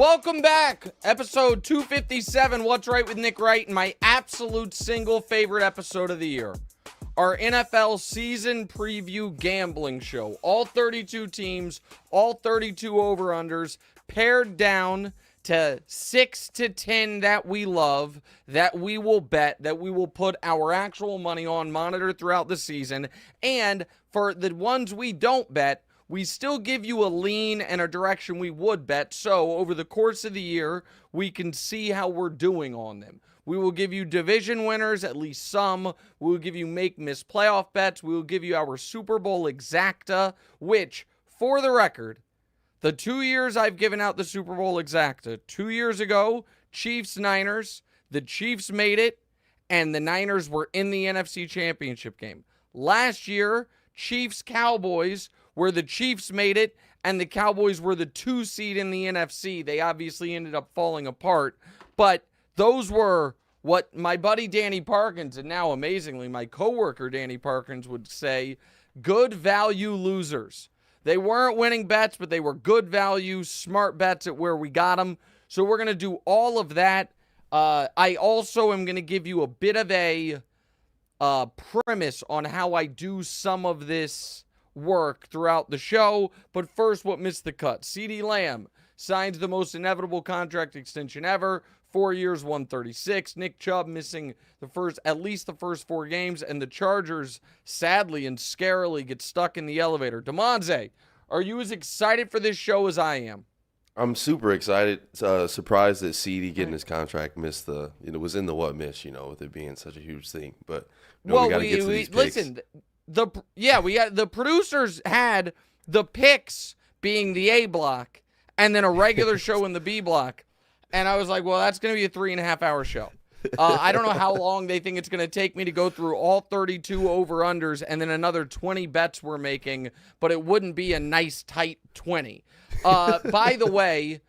Welcome back. Episode 257, What's Right with Nick Wright, and my absolute single favorite episode of the year. Our NFL season preview gambling show. All 32 teams, all 32 over-unders, pared down to 6 to 10 that we love, that we will bet, that we will put our actual money on, monitor throughout the season. And for the ones we don't bet, we still give you a lean and a direction we would bet, so over the course of the year, we can see how we're doing on them. We will give you division winners, at least some. We will give you make-miss playoff bets. We will give you our Super Bowl Exacta, which, for the record, the 2 years I've given out the Super Bowl Exacta, 2 years ago, Chiefs-Niners, the Chiefs made it, and the Niners were in the NFC Championship game. Last year, Chiefs-Cowboys, where the Chiefs made it and the Cowboys were the 2 seed in the NFC. They obviously ended up falling apart, but those were what my buddy Danny Parkins, and now amazingly my coworker Danny Parkins, would say, good value losers. They weren't winning bets, but they were good value, smart bets at where we got them. So we're going to do all of that. I also am going to give you a bit of a premise on how I do some of this work throughout the show. But first, what missed the cut? CeeDee Lamb signs the most inevitable contract extension ever. 4 years, 136. Nick Chubb missing at least the first 4 games, and the Chargers sadly and scarily get stuck in the elevator. Damonza, are you as excited for this show as I am? I'm super excited. Surprised that CeeDee getting his contract missed was in the what miss, with it being such a huge thing. But we got to get to these picks. Listen, the producers had the picks being the A block and then a regular show in the B block. And I was like, well, that's going to be a 3.5-hour show. I don't know how long they think it's going to take me to go through all 32 over-unders and then another 20 bets we're making, but it wouldn't be a nice, tight 20. By the way,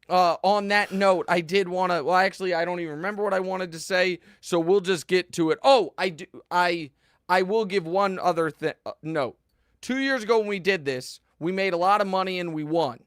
on that note, I did want to, well, actually, I don't even remember what I wanted to say, so we'll just get to it. Oh, I will give one other note. 2 years ago when we did this, we made a lot of money and we won.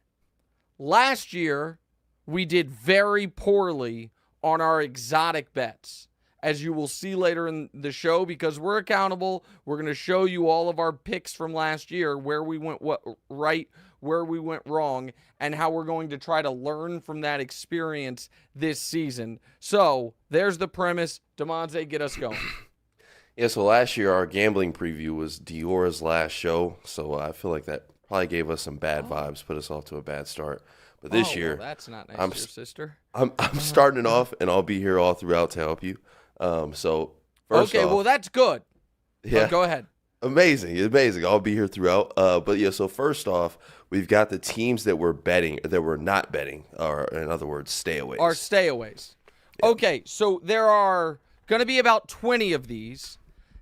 Last year, we did very poorly on our exotic bets, as you will see later in the show, because we're accountable. We're going to show you all of our picks from last year, where we went right, where we went wrong, and how we're going to try to learn from that experience this season. So there's the premise. Damonza, get us going. Yeah, so last year our gambling preview was Diora's last show, so I feel like that probably gave us some bad vibes, put us off to a bad start. But this year, well, that's not nice, your sister. I'm starting it off, and I'll be here all throughout to help you. So first off, well, that's good. Yeah, go ahead. Amazing. I'll be here throughout. But yeah, so first off, we've got the teams that we're not betting, or in other words, stayaways. Are stayaways. Yeah. Okay, so there are going to be about 20 of these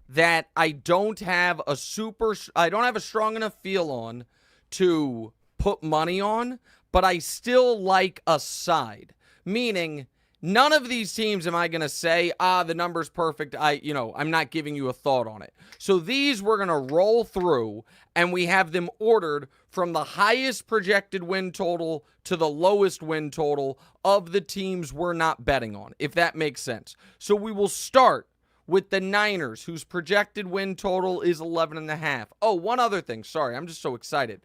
that I don't have a strong enough feel on to put money on, but I still like a side. Meaning, none of these teams am I going to say, the number's perfect. I'm not giving you a thought on it. So these we're going to roll through, and we have them ordered from the highest projected win total to the lowest win total of the teams we're not betting on, if that makes sense. So we will start with the Niners, whose projected win total is 11.5. Oh, one other thing. Sorry, I'm just so excited.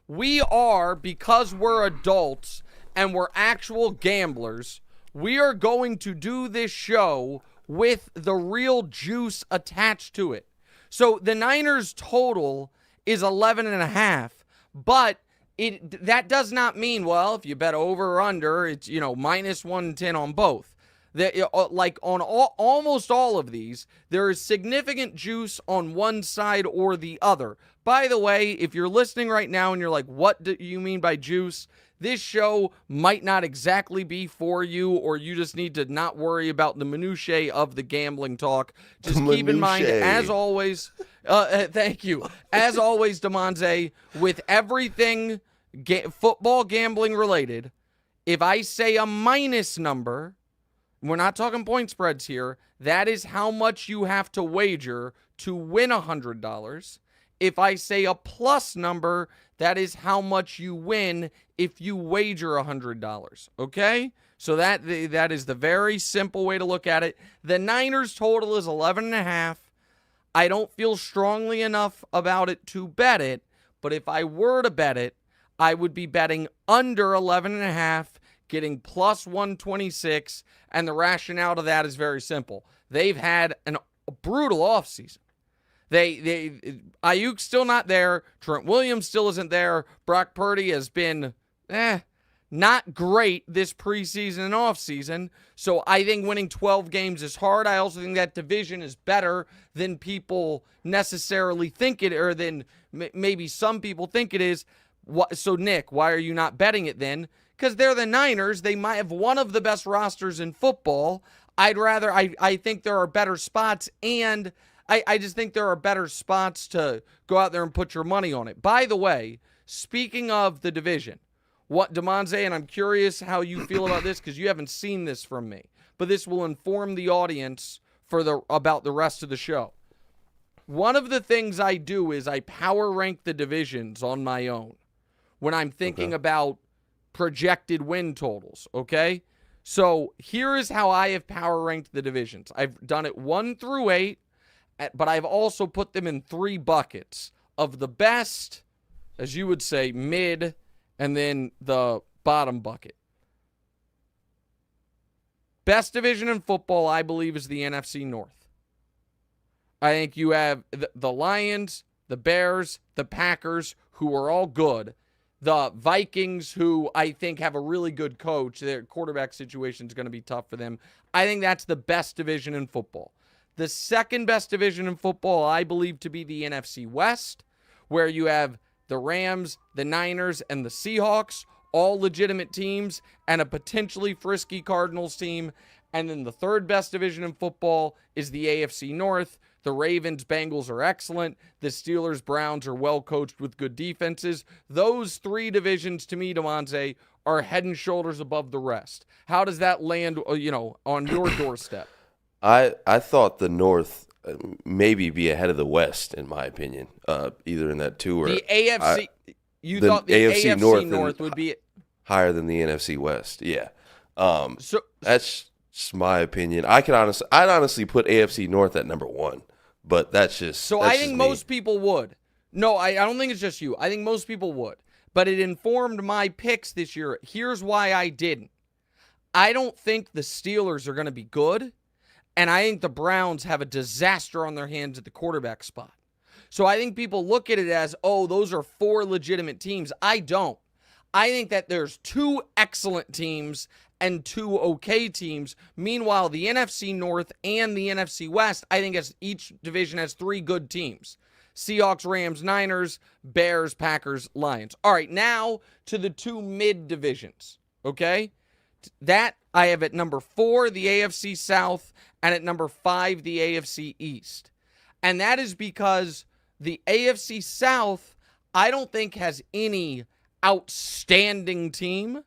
We are, because we're adults and we're actual gamblers, we are going to do this show with the real juice attached to it. So the Niners total is 11.5, but that does not mean, well, if you bet over or under, it's, minus 110 on both. Like on almost all of these, there is significant juice on one side or the other. By the way, if you're listening right now and you're like, what do you mean by juice? This show might not exactly be for you, or you just need to not worry about the minutiae of the gambling talk. Just keep in mind, as always, thank you. As always, Damonza, with everything football gambling related, if I say a minus number, we're not talking point spreads here, that is how much you have to wager to win $100. If I say a plus number, that is how much you win if you wager $100. Okay? So that is the very simple way to look at it. The Niners total is 11.5. I don't feel strongly enough about it to bet it, but if I were to bet it, I would be betting under 11.5, getting plus 126, and the rationale to that is very simple. They've had a brutal offseason. Ayuk's still not there. Trent Williams still isn't there. Brock Purdy has been not great this preseason and offseason. So I think winning 12 games is hard. I also think that division is better than people necessarily think it, or than maybe some people think it is. So, Nick, why are you not betting it then? Because they're the Niners. They might have one of the best rosters in football. I think there are better spots, and I just think there are better spots to go out there and put your money on it. By the way, speaking of the division, what Damonza, and I'm curious how you feel about this because you haven't seen this from me, but this will inform the audience about the rest of the show. One of the things I do is I power rank the divisions on my own when I'm thinking about projected win totals, okay? So here is how I have power ranked the divisions. I've done it 1 through 8, but I've also put them in 3 buckets of the best, as you would say, mid, and then the bottom bucket. Best division in football, I believe, is the NFC North. I think you have the Lions, the Bears, the Packers, who are all good. The Vikings, who I think have a really good coach. Their quarterback situation is going to be tough for them. I think that's the best division in football. The second best division in football, I believe, to be the NFC West, where you have the Rams, the Niners, and the Seahawks, all legitimate teams, and a potentially frisky Cardinals team. And then the third best division in football is the AFC North. The Ravens, Bengals are excellent. The Steelers, Browns are well coached with good defenses. Those 3 divisions, to me, Damonza, are head and shoulders above the rest. How does that land, on your doorstep? I thought the North maybe be ahead of the West, in my opinion, either in that 2 or the AFC. You thought the AFC North would be higher than the NFC West. Yeah. So that's just my opinion. I'd honestly put AFC North at number 1, but that's just so. That's I think most people would. No, I don't think it's just you. I think most people would. But it informed my picks this year. Here's why I didn't. I don't think the Steelers are going to be good, and I think the Browns have a disaster on their hands at the quarterback spot. So I think people look at it as, oh, those are 4 legitimate teams. I don't. I think that there's 2 excellent teams and 2 okay teams. Meanwhile, the NFC North and the NFC West, I think each division has 3 good teams. Seahawks, Rams, Niners, Bears, Packers, Lions. All right, now to the 2 mid divisions, okay? That I have at number 4, the AFC South, and at number 5, the AFC East. And that is because the AFC South, I don't think has any outstanding team,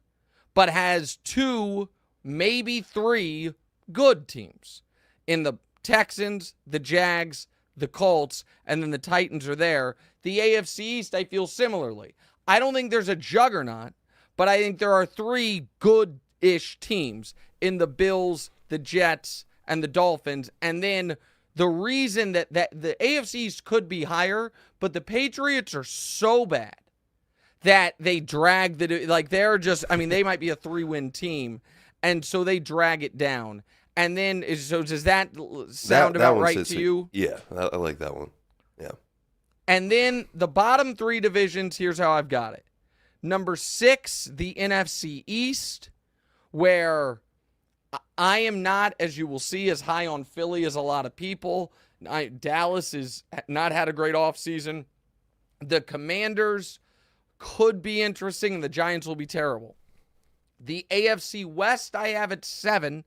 but has 2, maybe 3 good teams. In the Texans, the Jags, the Colts, and then the Titans are there. The AFC East, I feel similarly. I don't think there's a juggernaut, but I think there are 3 good-ish teams in the Bills, the Jets, and the Dolphins. And then the reason that the AFC East could be higher, but the Patriots are so bad that they drag they're just, they might be a 3-win team, and so they drag it down. And then, so does that sound about right to you? Yeah, I like that one. Yeah. And then the bottom 3 divisions, here's how I've got it. Number 6, the NFC East, where I am not, as you will see, as high on Philly as a lot of people. Dallas has not had a great offseason. The Commanders could be interesting, and the Giants will be terrible. The AFC West I have at 7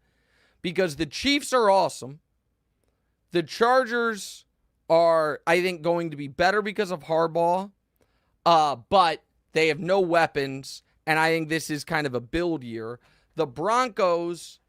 because the Chiefs are awesome. The Chargers are, I think, going to be better because of Harbaugh, but they have no weapons, and I think this is kind of a build year. The Broncos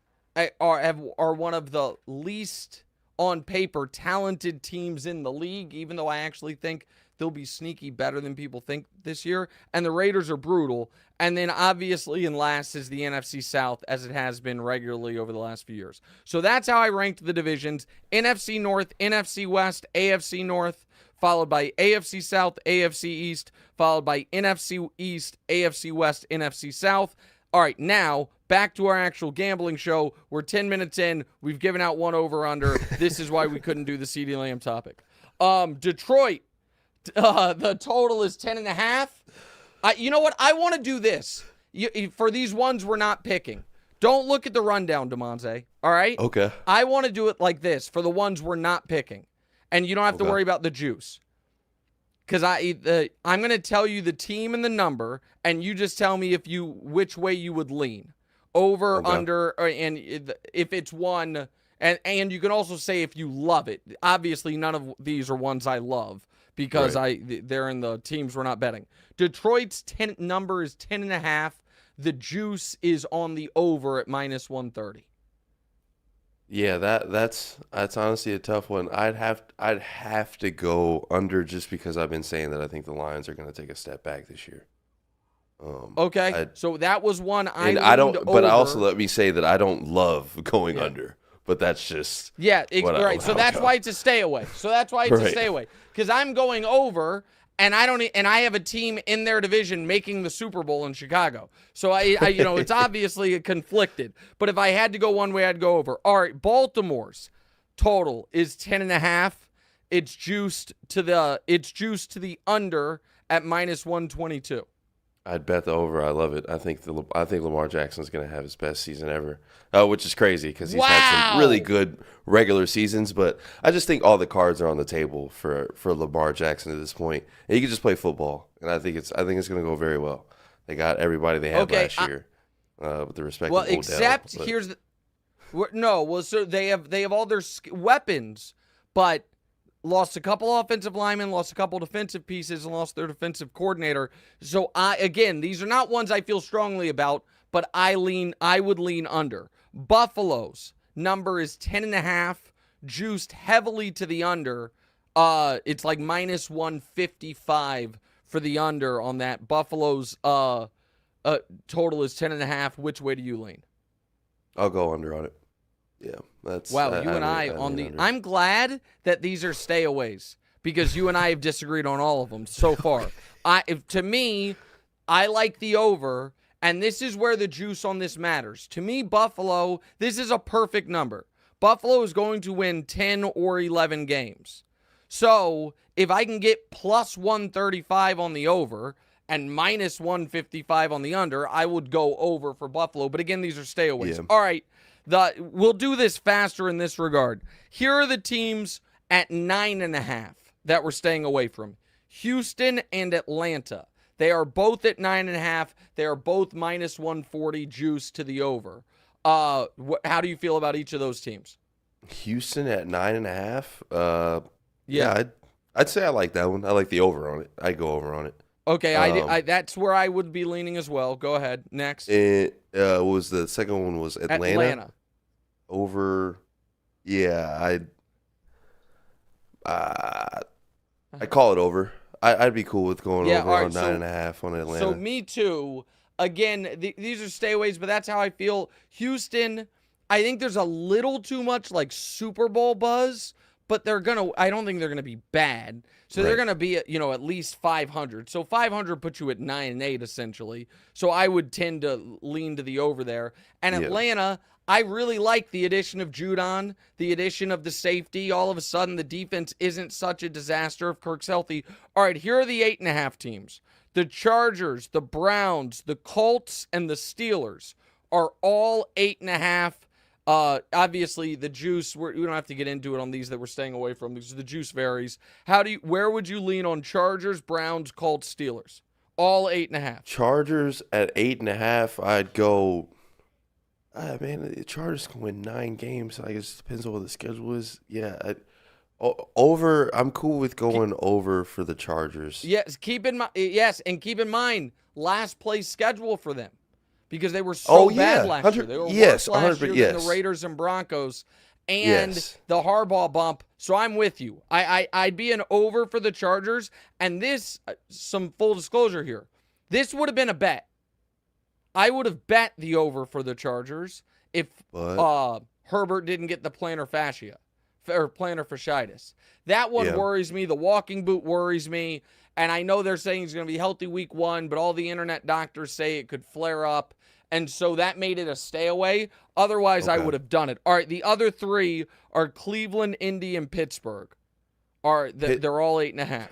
are one of the least on paper, talented teams in the league, even though I actually think they'll be sneaky better than people think this year. And the Raiders are brutal. And then obviously in last is the NFC South, as it has been regularly over the last few years. So that's how I ranked the divisions. NFC North, NFC West, AFC North, followed by AFC South, AFC East, followed by NFC East, AFC West, NFC South. All right, now back to our actual gambling show. We're 10 minutes in. We've given out one over-under. This is why we couldn't do the CeeDee Lamb topic. Detroit, the total is 10.5. You know what? I want to do this. For these ones we're not picking, don't look at the rundown, Damonza. All right? Okay. I want to do it like this for the ones we're not picking. And you don't have to worry about the juice. Because I'm going to tell you the team and the number, and you just tell me which way you would lean. Over, under, and if it's one. And you can also say if you love it. Obviously, none of these are ones I love because they're in the teams we're not betting. Detroit's number is 10.5. The juice is on the over at -130. Yeah, that's honestly a tough one. I'd have to go under just because I've been saying that I think the Lions are going to take a step back this year. Okay, so that was one I don't. over. But also let me say that I don't love going under. But that's just right. So that's why it's a stay away. A stay away because I'm going over. And I have a team in their division making the Super Bowl in Chicago. So I it's obviously conflicted. But if I had to go one way, I'd go over. All right, Baltimore's total is 10.5. It's juiced to the under at -122. I'd bet the over. I love it. I think Lamar Jackson's going to have his best season ever, which is crazy because he's had some really good regular seasons. But I just think all the cards are on the table for Lamar Jackson at this point. And he can just play football, and I think it's going to go very well. They got everybody they had last year, with the respect of Odell. Except here's so they have all their weapons, but lost a couple offensive linemen, lost a couple defensive pieces, and lost their defensive coordinator. So, these are not ones I feel strongly about, but I would lean under. Buffalo's number is 10.5, juiced heavily to the under. It's like -155 for the under on that. Buffalo's total is 10.5. Which way do you lean? I'll go under on it. Yeah, that's you and I on the. I'm glad that these are stayaways because you and I have disagreed on all of them so far. To me, I like the over, and this is where the juice on this matters. To me, Buffalo, this is a perfect number. Buffalo is going to win 10 or 11 games. So if I can get +135 on the over and -155 on the under, I would go over for Buffalo. But again, these are stayaways. Yeah. All right. We'll do this faster in this regard. Here are the teams at 9.5 that we're staying away from. Houston and Atlanta. They are both at 9.5. They are both -140 juice to the over. How do you feel about each of those teams? Houston at 9.5. I'd say I like that one. I like the over on it. I'd go over on it. Okay, that's where I would be leaning as well. Go ahead. Next. Was the second one was Atlanta. Over. Yeah, I call it over. I'd be cool with going over on 9.5 on Atlanta. So me too. Again, these are stayaways, but that's how I feel. Houston, I think there's a little too much like Super Bowl buzz, but I don't think they're gonna be bad. So they're going to be at, at least 500. So 500 puts you at 9-8 essentially. So I would tend to lean to the over there. And Atlanta, I really like the addition of Judon, the addition of the safety. All of a sudden, the defense isn't such a disaster if Kirk's healthy. All right, here are the 8.5 teams. The Chargers, the Browns, the Colts, and the Steelers are all 8.5. Obviously the juice, we don't have to get into it on these that we're staying away from because the juice varies. Where would you lean on Chargers, Browns, Colts, Steelers? All 8.5. Chargers at 8.5. I'd go. The Chargers can win 9 games. I guess it depends on what the schedule is. Yeah, over. I'm cool with going over for the Chargers. Yes, keep in mind last place schedule for them. Because they were so bad last year. They were worse last year than the Raiders and Broncos. and Yes. the Harbaugh bump. So I'm with you. I'd be an over for the Chargers. And this, some full disclosure here, this would have been a bet. I would have bet the over for the Chargers if Herbert didn't get the plantar fasciitis. That one worries me. The walking boot worries me. And I know they're saying he's going to be healthy week 1, but all the internet doctors say it could flare up. And so that made it a stay away. Otherwise, I would have done it. All right, the other 3 are Cleveland, Indy, and Pittsburgh. They're all 8.5.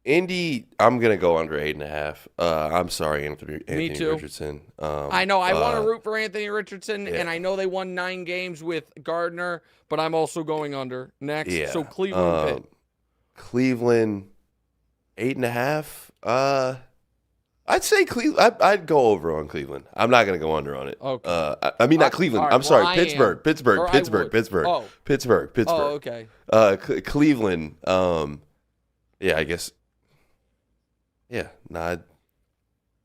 Indy, I'm gonna go under 8.5. I'm sorry, Anthony Me too. Richardson. I know. I want to root for Anthony Richardson, and I know they won 9 games with Gardner, but I'm also going under. Next, so Cleveland, Pitt. Cleveland, 8.5. I'd say Cleveland. I'd go over on Cleveland. I'm not gonna go under on it. Okay. I mean, not Cleveland. Right, I'm sorry, well, Pittsburgh. Pittsburgh. Oh. Pittsburgh. Oh, okay. Cleveland. Yeah, I guess. Yeah, no,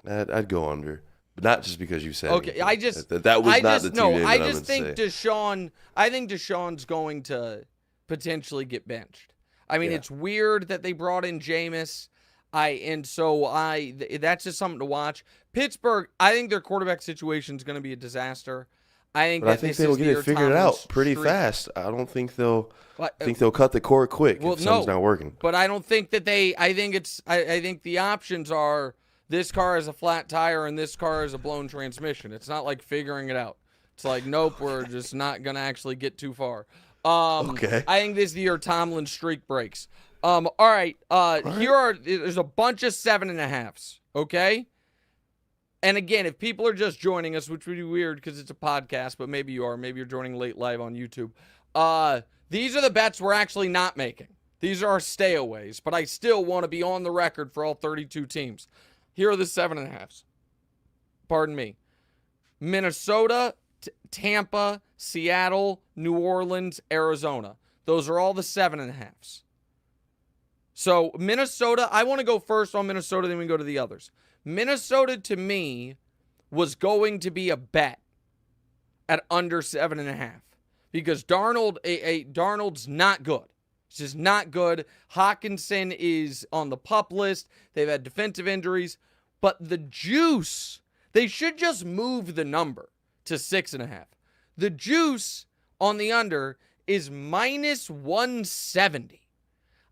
I'd go under, but not just because you said. Okay, anything. That was not the two names I that just think Deshaun. I think Deshaun's going to potentially get benched. I mean, it's weird that they brought in Jameis. That's just something to watch. Pittsburgh. I think their quarterback situation is going to be a disaster. I think they will get it figured out pretty fast. I don't think they'll. They'll cut the cord quick if something's not working. But I don't think that they. I think the options are this car has a flat tire and this car has a blown transmission. It's not like figuring it out. It's like, nope, we're just not gonna actually get too far. Okay. I think this is the year Tomlin's streak breaks. All right. There's a bunch of 7.5s. Okay. And again, if people are just joining us, which would be weird because it's a podcast, but maybe you are. Maybe you're joining late live on YouTube. These are the bets we're actually not making. These are our stayaways, but I still want to be on the record for all 32 teams. Here are the 7.5s. Pardon me. Minnesota, Tampa, Seattle, New Orleans, Arizona. Those are all the 7.5s. So Minnesota, I want to go first on Minnesota, then we go to the others. Minnesota, to me, was going to be a bet at under 7.5 because Darnold's not good. He's just not good. Hawkinson is on the PUP list. They've had defensive injuries. But the juice, they should just move the number to 6.5. The juice on the under is minus 170.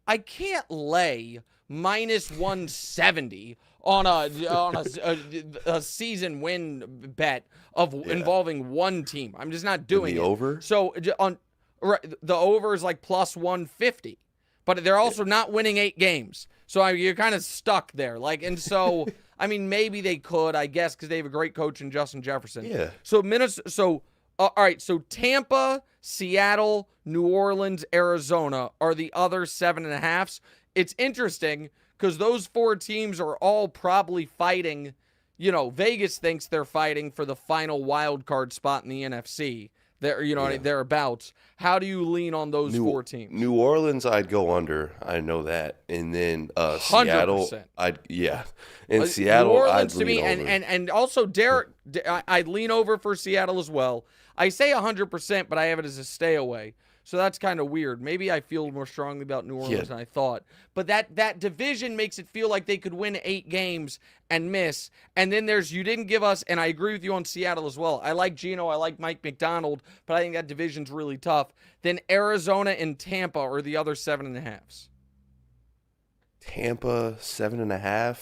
I can't lay minus 170 on a season win bet involving one team. I'm just not doing it. Over? So the over is like plus 150, but they're also not winning 8 games. So you're kind of stuck there. I mean, maybe they could, I guess, because they have a great coach in Justin Jefferson. Yeah. So all right. So Tampa, Seattle, New Orleans, Arizona are the other 7.5s. It's interesting because those 4 teams are all probably fighting. Vegas thinks they're fighting for the final wild card spot in the NFC. Thereabouts. How do you lean on those 4 teams? New Orleans, I'd go under. I know that. And then Seattle, 100%. And Seattle, New Orleans I'd to me, lean over. and also Derek, I'd lean over for Seattle as well. I say 100%, but I have it as a stay away. So that's kind of weird. Maybe I feel more strongly about New Orleans than I thought. But that division makes it feel like they could win 8 games and miss. And then you didn't give us, and I agree with you on Seattle as well. I like Geno, I like Mike McDonald, but I think that division's really tough. Then Arizona and Tampa are the other 7.5s. Tampa 7.5.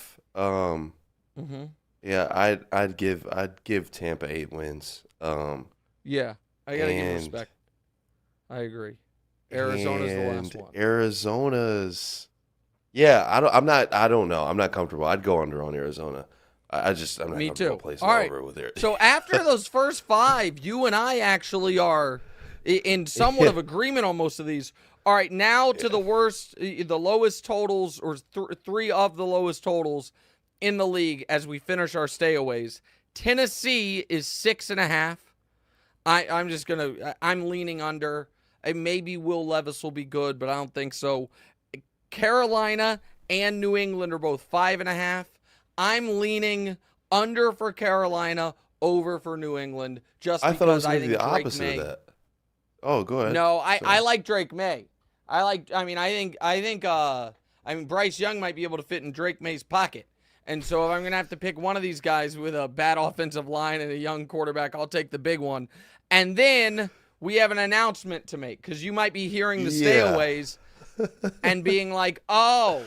Mm-hmm. Yeah, I'd give Tampa 8 wins. Yeah, I gotta give respect. I agree. Arizona's the last one. Arizona's, yeah. I don't know. I'm not comfortable. I'd go under on Arizona. I'm not Me comfortable too. placing All right. over with it. So after those first 5, you and I actually are in somewhat of agreement on most of these. All right, now to the worst, the lowest totals, or 3 of the lowest totals in the league as we finish our stayaways. Tennessee is 6.5. I'm leaning under. Maybe Will Levis will be good, but I don't think so. Carolina and New England are both 5.5. I'm leaning under for Carolina, over for New England, just because I think the opposite of that. Oh, go ahead. No, I Sorry. like Drake May. I think Bryce Young might be able to fit in Drake May's pocket. And so if I'm going to have to pick one of these guys with a bad offensive line and a young quarterback, I'll take the big one. And then we have an announcement to make, because you might be hearing the stayaways and being like, oh,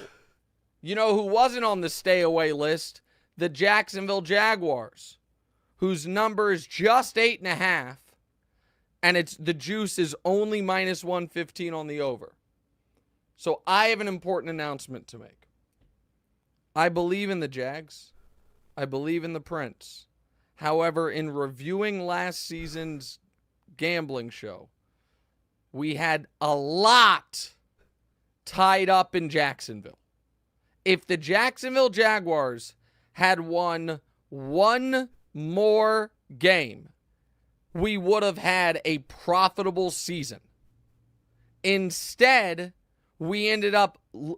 you know who wasn't on the stay away list? The Jacksonville Jaguars, whose number is just 8.5, and the juice is only minus 115 on the over. So I have an important announcement to make. I believe in the Jags. I believe in the Prince. However, in reviewing last season's gambling show, we had a lot tied up in Jacksonville. If the Jacksonville Jaguars had won one more game, we would have had a profitable season. Instead, we ended up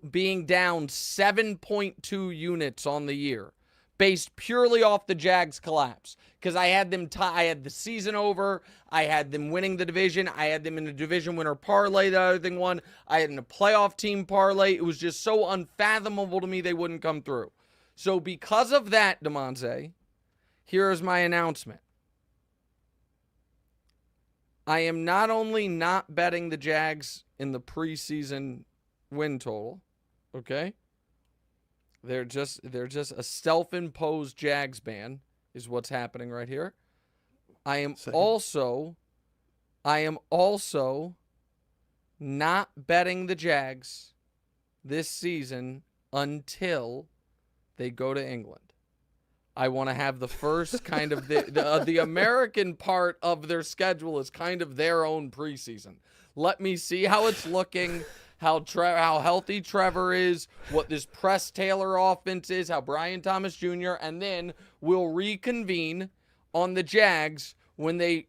being down 7.2 units on the year, based purely off the Jags collapse. Because I had them I had the season over. I had them winning the division. I had them in a division winner parlay, the other thing won. I had in a playoff team parlay. It was just so unfathomable to me they wouldn't come through. So because of that, Damonza, here is my announcement. I am not only not betting the Jags in the preseason win total, okay? They're just a self-imposed Jags ban is what's happening right here. I am also not betting the Jags this season until they go to England. I want to have the first kind of the American part of their schedule is kind of their own preseason. Let me see how it's looking, how healthy Trevor is, what this Press Taylor offense is, how Brian Thomas Jr., and then we'll reconvene on the Jags when they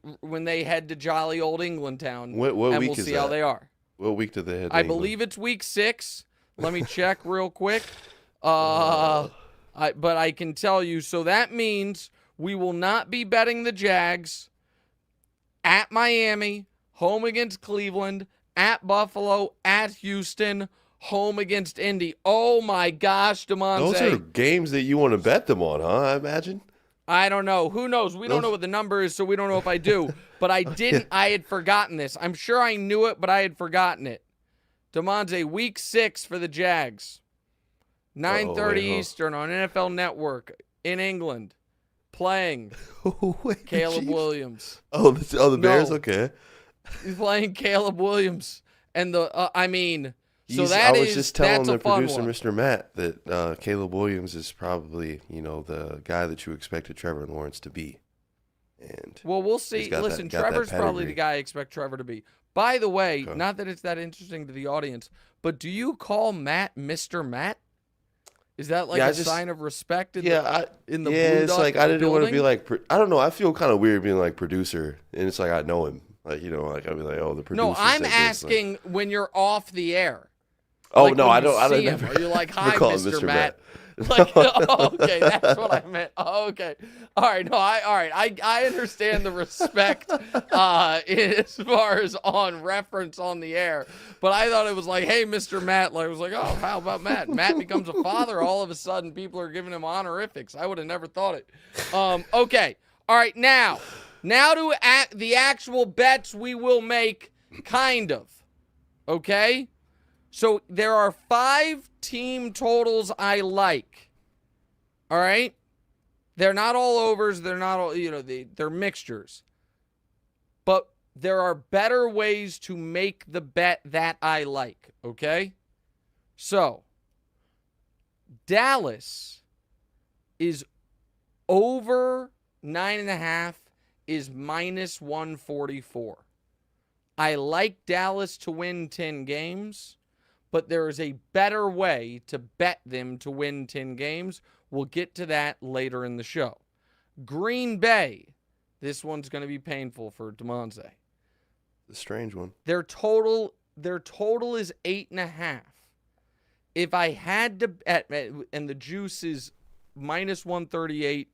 head to jolly old England town, what and week we'll is see that? how they are. What week do they head to I England? believe it's week 6. Let me check real quick. But I can tell you, so that means we will not be betting the Jags at Miami, home against Cleveland, at Buffalo, at Houston, home against Indy. Oh my gosh, Damonza. Those are games that you want to bet them on, huh? I imagine. I don't know. Who knows? We don't know what the number is, so we don't know if I do. But I didn't. I had forgotten this. I'm sure I knew it, but I had forgotten it. Damonza, week 6 for the Jags. 9:30 Eastern on NFL Network in England, playing Caleb Williams. Oh, the Bears? No. Okay. He's playing Caleb Williams. And I was just telling the fun producer, one. Mr. Matt, that Caleb Williams is probably, the guy that you expected Trevor Lawrence to be. And well, we'll see. Listen, Trevor's probably the guy I expect Trevor to be. By the way, not that it's that interesting to the audience, but do you call Matt Mr. Matt? Is that like a sign of respect in the Blue it's Duck like I didn't want to building? be like I don't know. I feel kind of weird being like producer, and it's like I know him, like like I'd be like, oh, the producer. No, I'm said this, asking when you're off the air. Oh like no, when I don't. you I see don't. him, Are you like, hi, call him Mr. Mr. Matt? Like, okay, that's what I meant. Okay, all right. No, I understand the respect as far as on reference on the air, but I thought it was like, hey, Mr. Matt. Like, I was like, oh, how about Matt? Matt becomes a father. All of a sudden, people are giving him honorifics. I would have never thought it. Okay, all right. Now to the actual bets we will make, kind of. Okay. So there are 5 team totals I like. All right? They're not all overs. They're not all, they're mixtures. But there are better ways to make the bet that I like. Okay? So, Dallas is over 9.5 is minus 144. I like Dallas to win 10 games. But there is a better way to bet them to win 10 games. We'll get to that later in the show. Green Bay. This one's going to be painful for Damonza. The strange one. Their total is 8.5. If I had to bet, and the juice is minus 138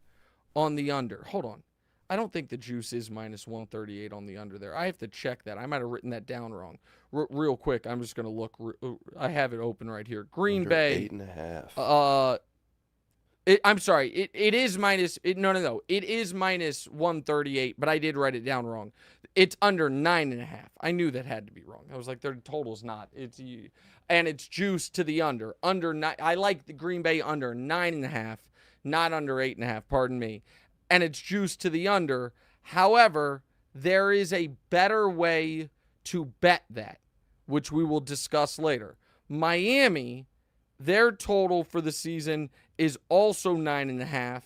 on the under. Hold on. I don't think the juice is minus 138 on the under there. I have to check that. I might have written that down wrong. Real quick, I'm just going to look. I have it open right here. Green Under Bay. 8.5. I'm sorry. It is minus. No. It is minus 138, but I did write it down wrong. It's under 9.5. I knew that had to be wrong. I was like, their total's not. And it's juice to the under. Under 9. I like the Green Bay under 9.5, not under 8.5. Pardon me. And it's juice to the under. However, there is a better way to bet that, which we will discuss later. Miami, their total for the season is also 9.5.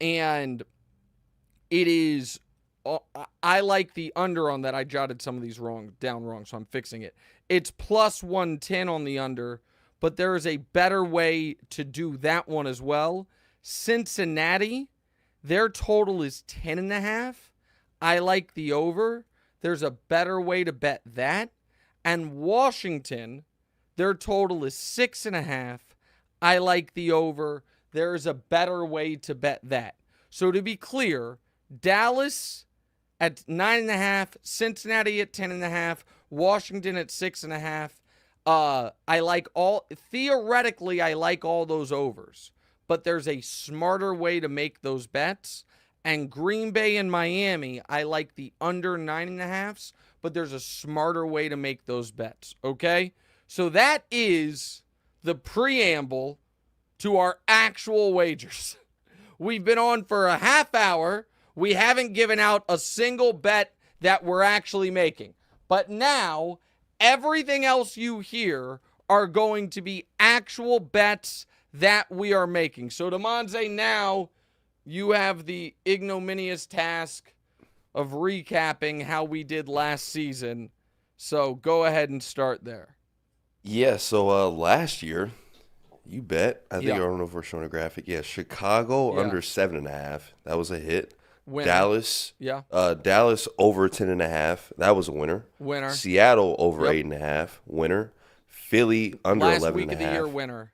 And it is, I like the under on that. I jotted some of these down wrong, so I'm fixing it. It's plus 110 on the under, but there is a better way to do that one as well. Cincinnati, their total is 10.5. I like the over. There's a better way to bet that. And Washington, their total is 6.5. I like the over. There's a better way to bet that. So to be clear, Dallas at 9.5, Cincinnati at 10.5, Washington at 6.5. Theoretically, I like all those overs. But there's a smarter way to make those bets. And Green Bay and Miami, I like the under 9.5s, but there's a smarter way to make those bets, okay? So that is the preamble to our actual wagers. We've been on for a half hour. We haven't given out a single bet that we're actually making. But now, everything else you hear are going to be actual bets that we are making. So, Damonza, now you have the ignominious task of recapping how we did last season. So, go ahead and start there. Yeah, so last year, you bet. I don't know if we're showing a graphic. Yeah, Chicago under 7.5. That was a hit. Winner. Dallas. Yeah. Dallas over 10.5. That was a winner. Winner. Seattle over 8.5. Winner. Philly under 11.5. Last week of the year winner.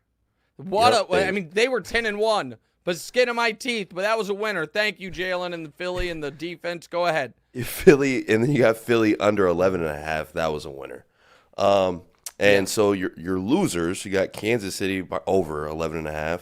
I mean, they were 10-1, but skin of my teeth. But that was a winner. Thank you, Jalen and the Philly and the defense. Go ahead. Philly, and then you got Philly under 11.5. That was a winner. So your losers, you got Kansas City over 11.5.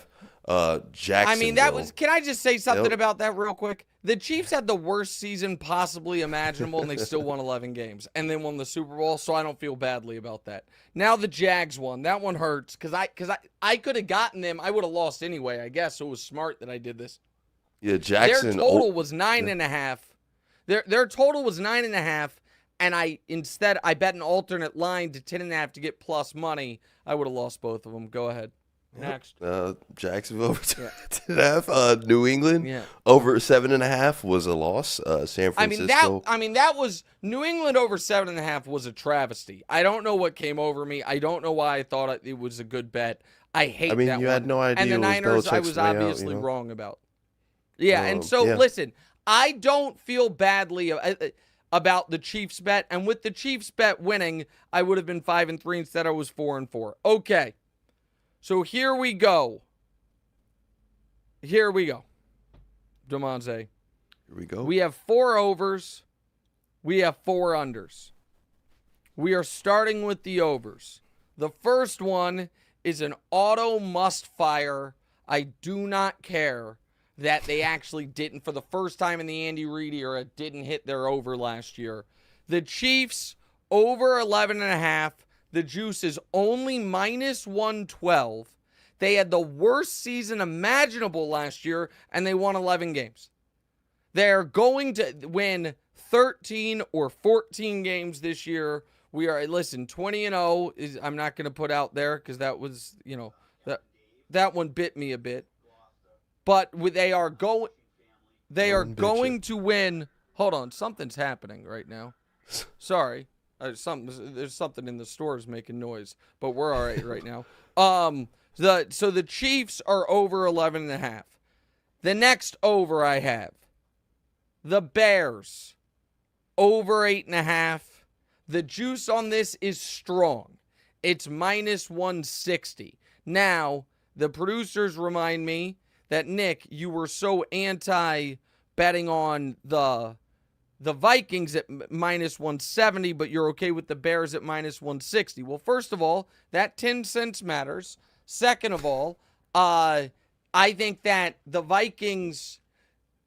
Jacksonville. I mean, can I just say something about that real quick? The Chiefs had the worst season possibly imaginable, and they still won 11 games, and then won the Super Bowl, so I don't feel badly about that. Now the Jags won. That one hurts, because I could have gotten them. I would have lost anyway, I guess, so it was smart that I did this. Yeah, Jackson. Their total was 9.5. Their total was 9.5, and I bet an alternate line to 10.5 to get plus money. I would have lost both of them. Go ahead. Next. Jacksonville over 10.5. New England over 7.5 was a loss. San Francisco. That was New England over 7.5 was a travesty. I don't know what came over me. I don't know why I thought it was a good bet. I hate that one. You had no idea. And the Niners, I was obviously wrong about. Yeah, listen, I don't feel badly about the Chiefs bet, and with the Chiefs bet winning, I would have been 5-3 instead. I was 4-4. Okay. So here we go. Damonza. Here we go. We have 4 overs. We have 4 unders. We are starting with the overs. The first one is an auto must fire. I do not care that they actually didn't, for the first time in the Andy Reid era, didn't hit their over last year. The Chiefs over 11.5. The juice is only minus 112. They had the worst season imaginable last year, and they won 11 games. They're going to win 13 or 14 games this year. 20-0 is, I'm not going to put out there because that was, that one bit me a bit. But they are going to win. Hold on, something's happening right now. Sorry. There's something in the stores making noise, but we're all right now. So the Chiefs are over 11.5. The next over I have, the Bears over 8.5. The juice on this is strong. It's minus 160. Now, the producers remind me that, Nick, you were so anti betting on the Vikings at minus 170, but you're okay with the Bears at minus 160. Well, first of all, that 10 cents matters. Second of all, I think that the Vikings,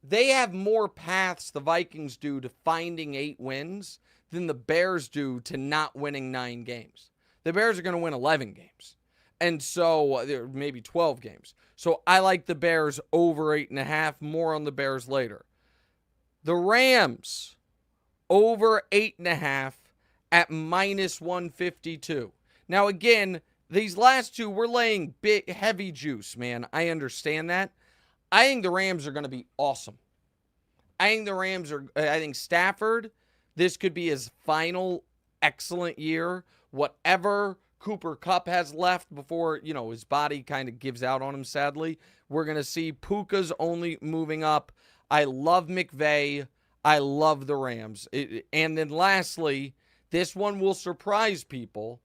they have more paths, the Vikings do, to finding 8 wins than the Bears do to not winning 9 games. The Bears are going to win 11 games. And so, maybe 12 games. So I like the Bears over 8.5. More on the Bears later. The Rams over 8.5 at minus 152. Now, again, these last two, we're laying big, heavy juice, man. I understand that. I think the Rams are going to be awesome. I think Stafford, this could be his final excellent year. Whatever Cooper Kupp has left before, his body kind of gives out on him, sadly. We're going to see Puka's only moving up. I love McVay. I love the Rams. And then lastly, this one will surprise people.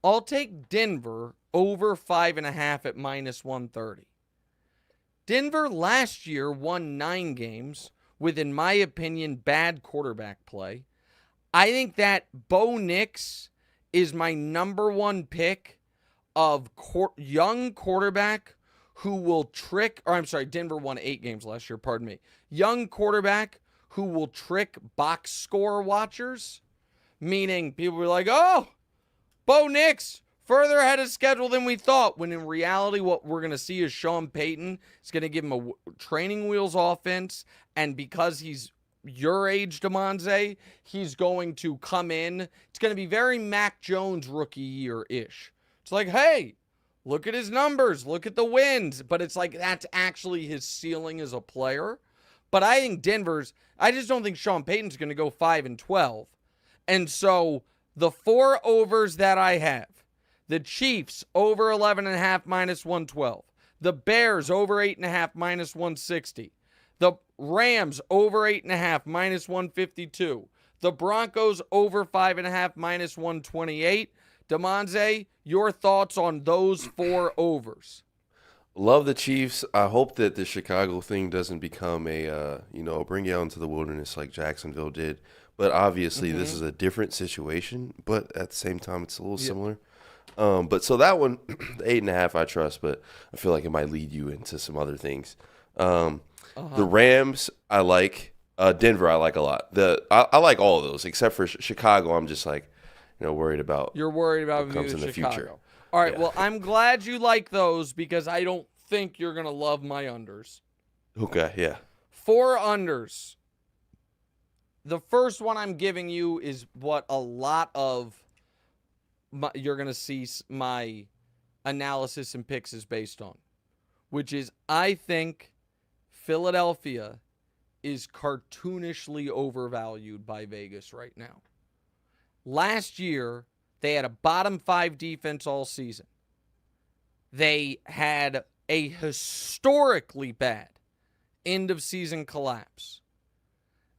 I'll take Denver over 5.5 at minus 130. Denver last year won 9 games with, in my opinion, bad quarterback play. I think that Bo Nix is my number 1 pick of young quarterback who will Denver won 8 games last year, pardon me. Young quarterback who will trick box score watchers, meaning people were like, oh, Bo Nix, further ahead of schedule than we thought, when in reality what we're going to see is Sean Payton is going to give him a training wheels offense, and because he's your age, Damonza, he's going to come in. It's going to be very Mac Jones rookie year-ish. It's like, hey, look at his numbers. Look at the wins. But it's like that's actually his ceiling as a player. But I think I just don't think Sean Payton's going to go 5-12. And so the 4 overs that I have, the Chiefs over 11.5 minus 112. The Bears over 8.5 minus 160. The Rams over 8.5 minus 152. The Broncos over 5.5 minus 128. Damonza, your thoughts on those 4 overs? Love the Chiefs. I hope that the Chicago thing doesn't become bring you out into the wilderness like Jacksonville did. But obviously this is a different situation, but at the same time it's a little similar. But so that one, the 8.5 I trust, but I feel like it might lead you into some other things. The Rams, I like. Denver, I like a lot. I like all of those except for Chicago. I'm just like, worried about. You're worried about what comes in the future. All right. Yeah. Well, I'm glad you like those because I don't think you're gonna love my unders. Okay. Yeah. 4 unders. The first one I'm giving you is what a lot of you're gonna see my analysis and picks is based on, which is I think Philadelphia is cartoonishly overvalued by Vegas right now. Last year, they had a bottom 5 defense all season. They had a historically bad end of season collapse.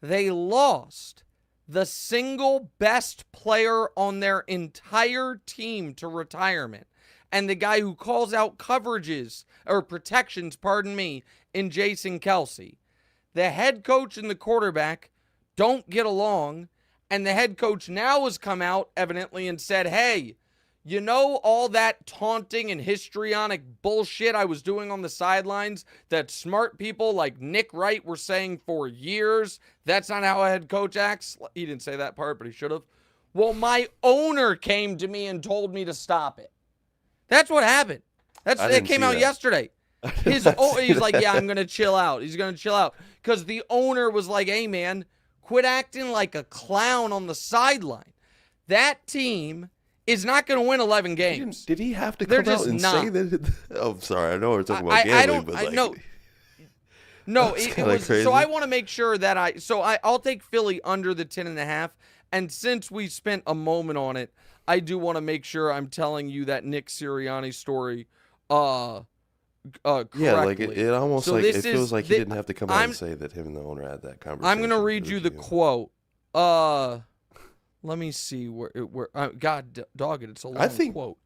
They lost the single best player on their entire team to retirement. And the guy who calls out protections, in Jason Kelce. The head coach and the quarterback don't get along, and the head coach now has come out, evidently, and said, hey, all that taunting and histrionic bullshit I was doing on the sidelines that smart people like Nick Wright were saying for years, that's not how a head coach acts? He didn't say that part, but he should have. Well, my owner came to me and told me to stop it. That's what happened. That came out yesterday. He's like, yeah, I'm going to chill out. He's going to chill out. Because the owner was like, hey, man, quit acting like a clown on the sideline. That team is not going to win 11 games. Did he have to come out and say that? I'm sorry. I know we're talking about gambling, No, it was crazy. So I want to make sure that I'll take Philly under the 10.5. And since we spent a moment on it, I do want to make sure I'm telling you that Nick Sirianni story correctly. Yeah, like it almost it feels like he didn't have to come out and say that him and the owner had that conversation. I'm going to read you the quote. Let me see where God dog it. It's a long quote.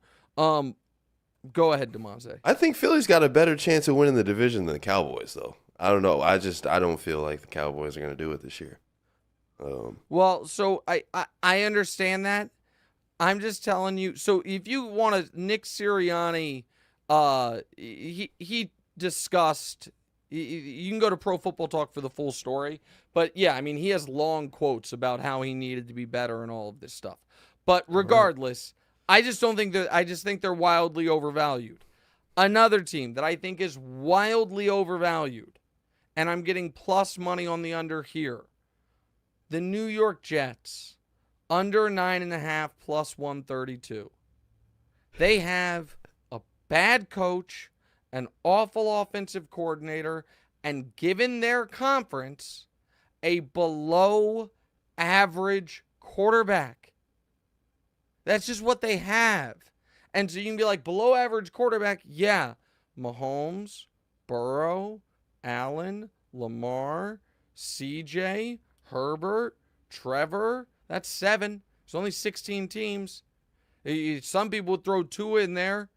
Go ahead, Damonza. I think Philly's got a better chance of winning the division than the Cowboys, though. I don't know. I don't feel like the Cowboys are going to do it this year. Well, so I understand that. I'm just telling you. So if you want to, Nick Sirianni, he discussed. You can go to Pro Football Talk for the full story. But yeah, I mean, he has long quotes about how he needed to be better and all of this stuff. But regardless, I just don't think that. I just think they're wildly overvalued. Another team that I think is wildly overvalued, and I'm getting plus money on the under here. The New York Jets, under 9.5 plus 132. They have a bad coach, an awful offensive coordinator, and given their conference, a below average quarterback. That's just what they have. And so you can be like, below average quarterback, yeah. Mahomes, Burrow, Allen, Lamar, CJ, Herbert, Trevor. That's 7. There's only 16 teams. Some people would throw 2 in there.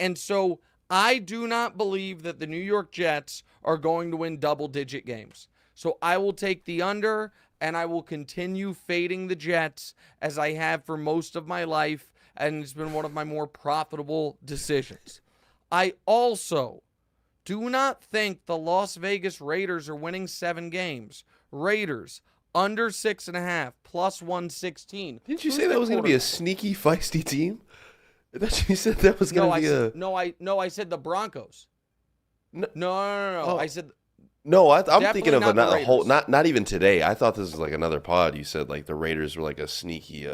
And so I do not believe that the New York Jets are going to win double-digit games. So I will take the under, and I will continue fading the Jets as I have for most of my life, and it's been one of my more profitable decisions. I also do not think the Las Vegas Raiders are winning 7 games. Raiders, under 6.5, plus 116. Didn't you say that was going to be a sneaky, feisty team? I thought you said that was going to be I said the Broncos. No. Oh. I said... No, I'm thinking of a whole. Not even today. I thought this was like another pod. You said like the Raiders were like a sneaky.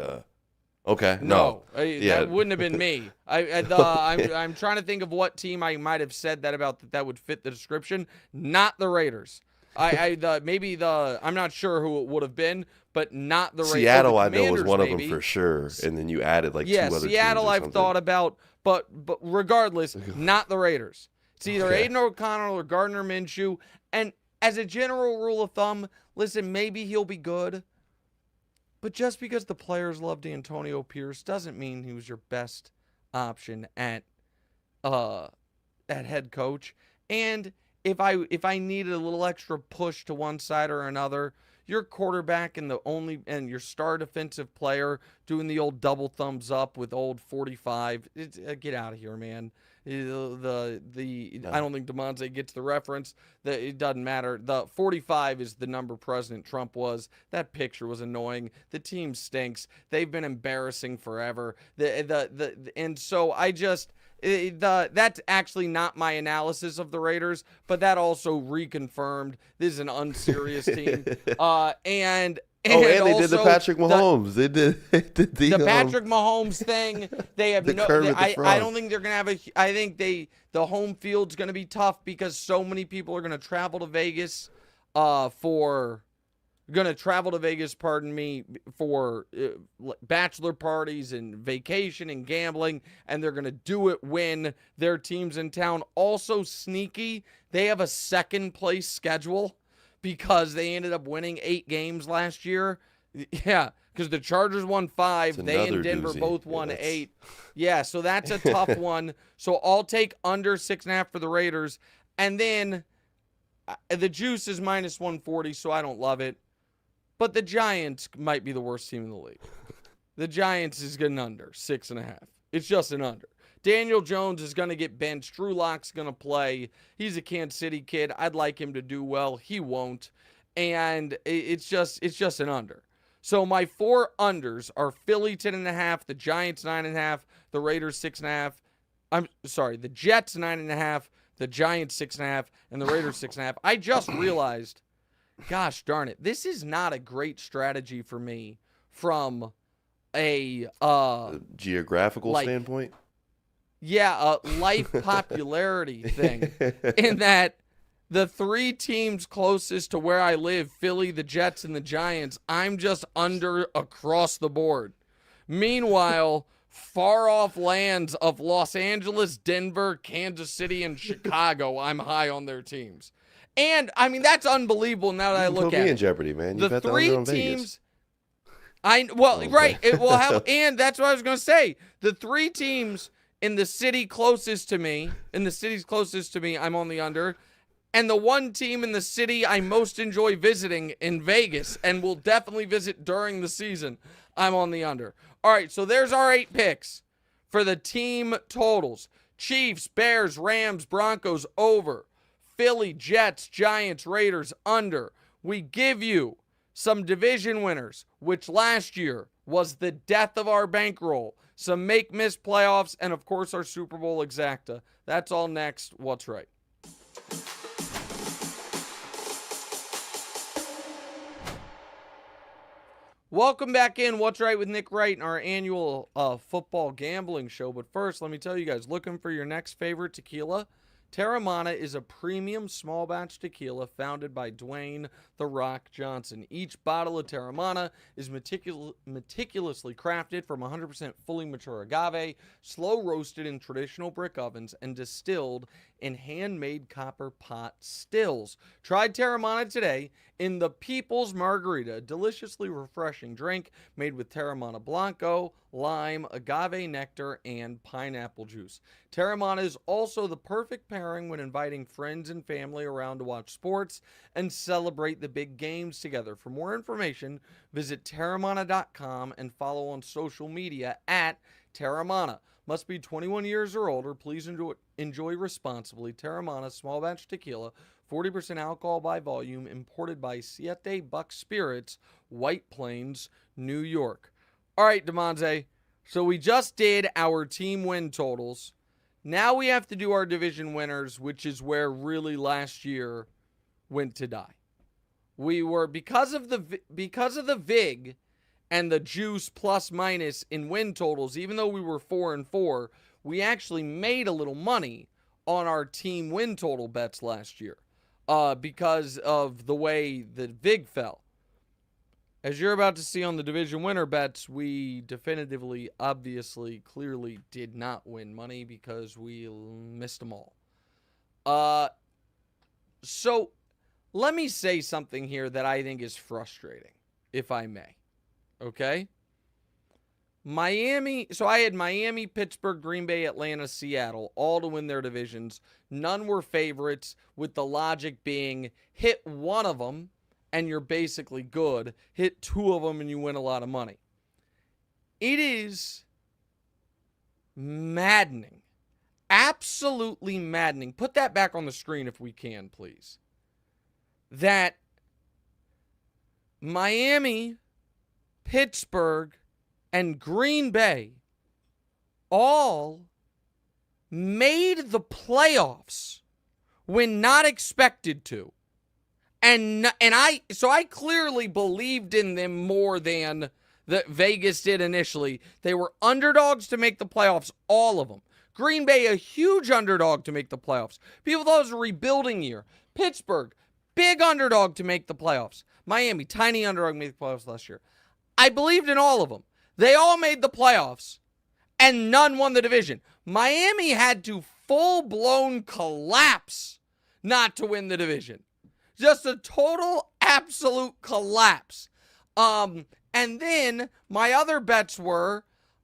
Okay, no, that wouldn't have been me. I'm trying to think of what team I might have said that about that would fit the description. Not the Raiders. I'm not sure who it would have been, but not the Raiders. Seattle, I know was one of them for sure. And then you added like 2 other teams. Seattle, I've thought about, but regardless, not the Raiders. It's either Aiden O'Connell or Gardner Minshew. And as a general rule of thumb, listen, maybe he'll be good. But just because the players loved Antonio Pierce doesn't mean he was your best option at head coach. And if I needed a little extra push to one side or another, your quarterback and your star defensive player doing the old double thumbs up with old 45. Get out of here, man. I don't think Damonza gets the reference. It doesn't matter. The 45 is the number President Trump was. That picture was annoying. The team stinks. They've been embarrassing forever. And so I just that's actually not my analysis of the Raiders, but that also reconfirmed this is an unserious team. And they did the Patrick Mahomes. They did the Patrick Mahomes thing. They have I don't think they're gonna have I think the home field's gonna be tough because so many people are gonna travel to Vegas for bachelor parties and vacation and gambling, and they're gonna do it when their team's in town. Also sneaky, they have a second place schedule, because they ended up winning 8 games last year. Yeah, because the Chargers won 5. They and Denver both won 8. Yeah, so that's a tough one. So I'll take under 6.5 for the Raiders. And then the juice is minus 140, so I don't love it. But the Giants might be the worst team in the league. The Giants is getting under 6.5. It's just an under. Daniel Jones is going to get benched. Drew Lock's going to play. He's a Kansas City kid. I'd like him to do well. He won't. And it's just an under. So my 4 unders are Philly 10.5, the Giants 9.5, the Raiders 6.5. I'm sorry, the Jets 9.5, the Giants 6.5, and the Raiders 6.5. I just realized, gosh darn it, this is not a great strategy for me from a geographical standpoint. Yeah, a life popularity thing. In that the 3 teams closest to where I live, Philly, the Jets, and the Giants, I'm just under across the board. Meanwhile, far off lands of Los Angeles, Denver, Kansas City, and Chicago, I'm high on their teams. And, I mean, that's unbelievable now that I look at it. In jeopardy, man. You the 3 teams... Right. It will help. And that's what I was going to say. The 3 teams in the cities closest to me, I'm on the under. and the one team in the city I most enjoy visiting in Vegas and will definitely visit during the season, I'm on the under. All right, so there's our 8 picks for the team totals. Chiefs, Bears, Rams, Broncos, over. Philly, Jets, Giants, Raiders, under. We give you some division winners, which last year was the death of our bankroll. Some make-miss playoffs, and of course our Super Bowl exacta. That's all next. What's right? Welcome back in. What's right with Nick Wright in our annual football gambling show. But first, let me tell you guys, looking for your next favorite tequila? Terramana is a premium small batch tequila founded by Dwayne "The Rock" Johnson. Each bottle of Terramana is meticulously crafted from 100% fully mature agave, slow roasted in traditional brick ovens, and distilled in handmade copper pot stills. Try Terramana today in the People's Margarita, a deliciously refreshing drink made with Terramana Blanco, lime, agave nectar, and pineapple juice. Terramana is also the perfect pairing when inviting friends and family around to watch sports and celebrate the big games together. For more information, visit Terramana.com and follow on social media at Terramana. Must be 21 years or older. Please enjoy responsibly. Terramana Small Batch Tequila, 40% alcohol by volume, imported by Siete Buck Spirits, White Plains, New York. All right, Damonza. So we just did our team win totals. Now we have to do our division winners, which is where really last year went to die. We were, because of the VIG and the juice plus minus in win totals, even though we were 4-4, we actually made a little money on our team win total bets last year because of the way the VIG fell. As you're about to see on the division winner bets, we definitively, obviously, clearly did not win money because we missed them all. So let me say something here that I think is frustrating, if I may. Okay? So I had Miami, Pittsburgh, Green Bay, Atlanta, Seattle, all to win their divisions. None were favorites, with the logic being hit one of them and you're basically good. Hit 2 of them and you win a lot of money. It is maddening. Absolutely maddening. Put that back on the screen if we can, please. That Miami, Pittsburgh, and Green Bay all made the playoffs when not expected to. And I clearly believed in them more than that Vegas did initially. They were underdogs to make the playoffs, all of them. Green Bay, a huge underdog to make the playoffs. People thought it was a rebuilding year. Pittsburgh, big underdog to make the playoffs. Miami, tiny underdog to make the playoffs last year. I believed in all of them. They all made the playoffs, and none won the division. Miami had to full-blown collapse not to win the division. Just a total, absolute collapse. And then my other bets were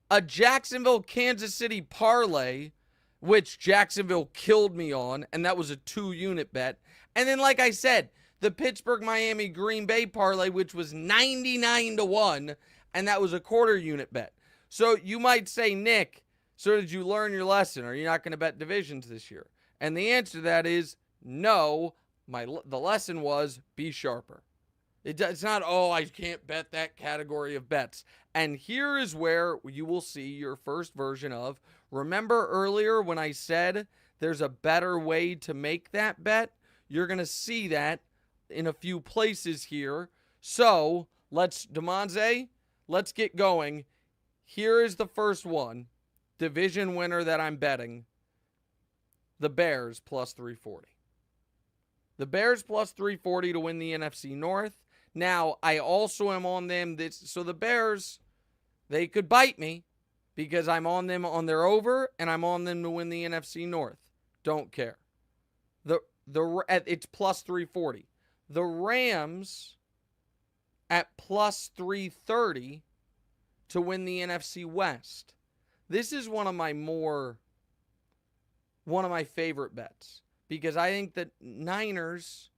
a Jacksonville, Kansas City parlay, which Jacksonville killed me on, and that was a 2-unit bet. And then, like I said, the Pittsburgh, Miami, Green Bay parlay, which was 99-1, and that was a 1/4-unit bet. So you might say, Nick, so did you learn your lesson? Are you not going to bet divisions this year? And the answer to that is no. The lesson was be sharper. It's not, I can't bet that category of bets. And here is where you will see your first version of, remember earlier when I said there's a better way to make that bet? You're going to see that in a few places here. So Damonza, let's get going. Here is the first one. Division winner that I'm betting. The Bears plus 340. The Bears plus 340 to win the NFC North. Now, I also am on them. So the Bears, they could bite me because I'm on them on their over, and I'm on them to win the NFC North. Don't care. It's plus 340. The Rams at plus 330 to win the NFC West. This is one of my favorite bets because I think the Niners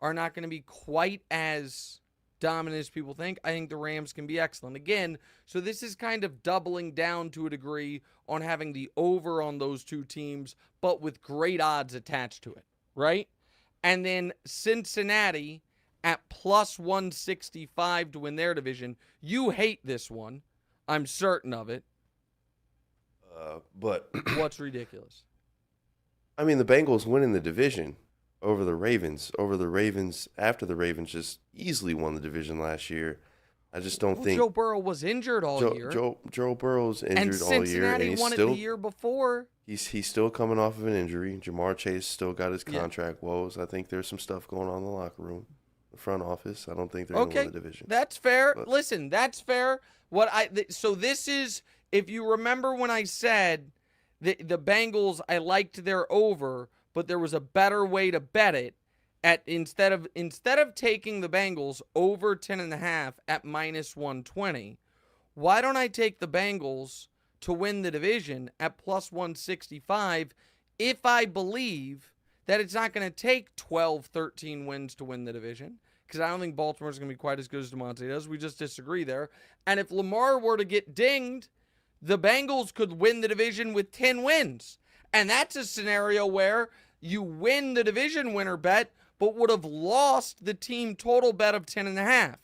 are not going to be quite as dominant as people think. I think the Rams can be excellent. Again, so this is kind of doubling down to a degree on having the over on those two teams, but with great odds attached to it, right? And then Cincinnati at plus 165 to win their division. You hate this one. I'm certain of it. But what's ridiculous? I mean, the Bengals winning the division over the Ravens, after the Ravens just easily won the division last year. I just don't think Joe Burrow was injured all year. Joe Burrow's injured and all year, and Cincinnati he's won still it the year before. He's still coming off of an injury. Jamar Chase still got his contract woes. I think there's some stuff going on in the locker room, the front office. I don't think they're going to win the division. That's fair. But listen, that's fair. So this is, if you remember when I said the Bengals, I liked their over, but there was a better way to bet it. Instead of taking the Bengals over 10.5 at minus 120, why don't I take the Bengals to win the division at plus 165 if I believe that it's not going to take 12, 13 wins to win the division? Because I don't think Baltimore's going to be quite as good as Damonza does. We just disagree there. And if Lamar were to get dinged, the Bengals could win the division with 10 wins. And that's a scenario where you win the division winner bet, but would have lost the team total bet of 10.5.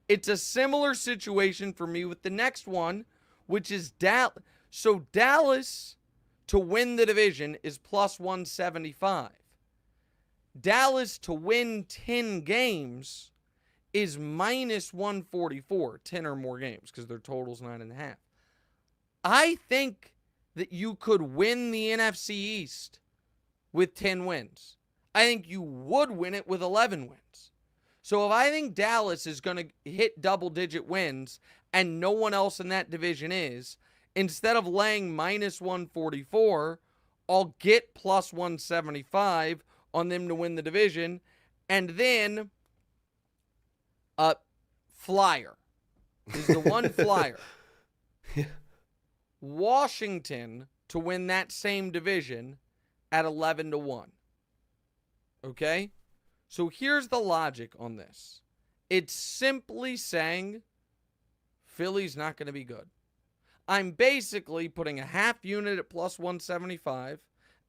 It's a similar situation for me with the next one, which is Dallas. So Dallas to win the division is plus 175. Dallas to win 10 games is minus 144, 10 or more games, because their total's 9.5. I think that you could win the NFC East with 10 wins. I think you would win it with 11 wins. So if I think Dallas is going to hit double-digit wins and no one else in that division is, instead of laying minus 144, I'll get plus 175 on them to win the division. And then flyer is the one flyer. Washington to win that same division at 11-1. Okay? So here's the logic on this. It's simply saying Philly's not going to be good. I'm basically putting a half unit at plus 175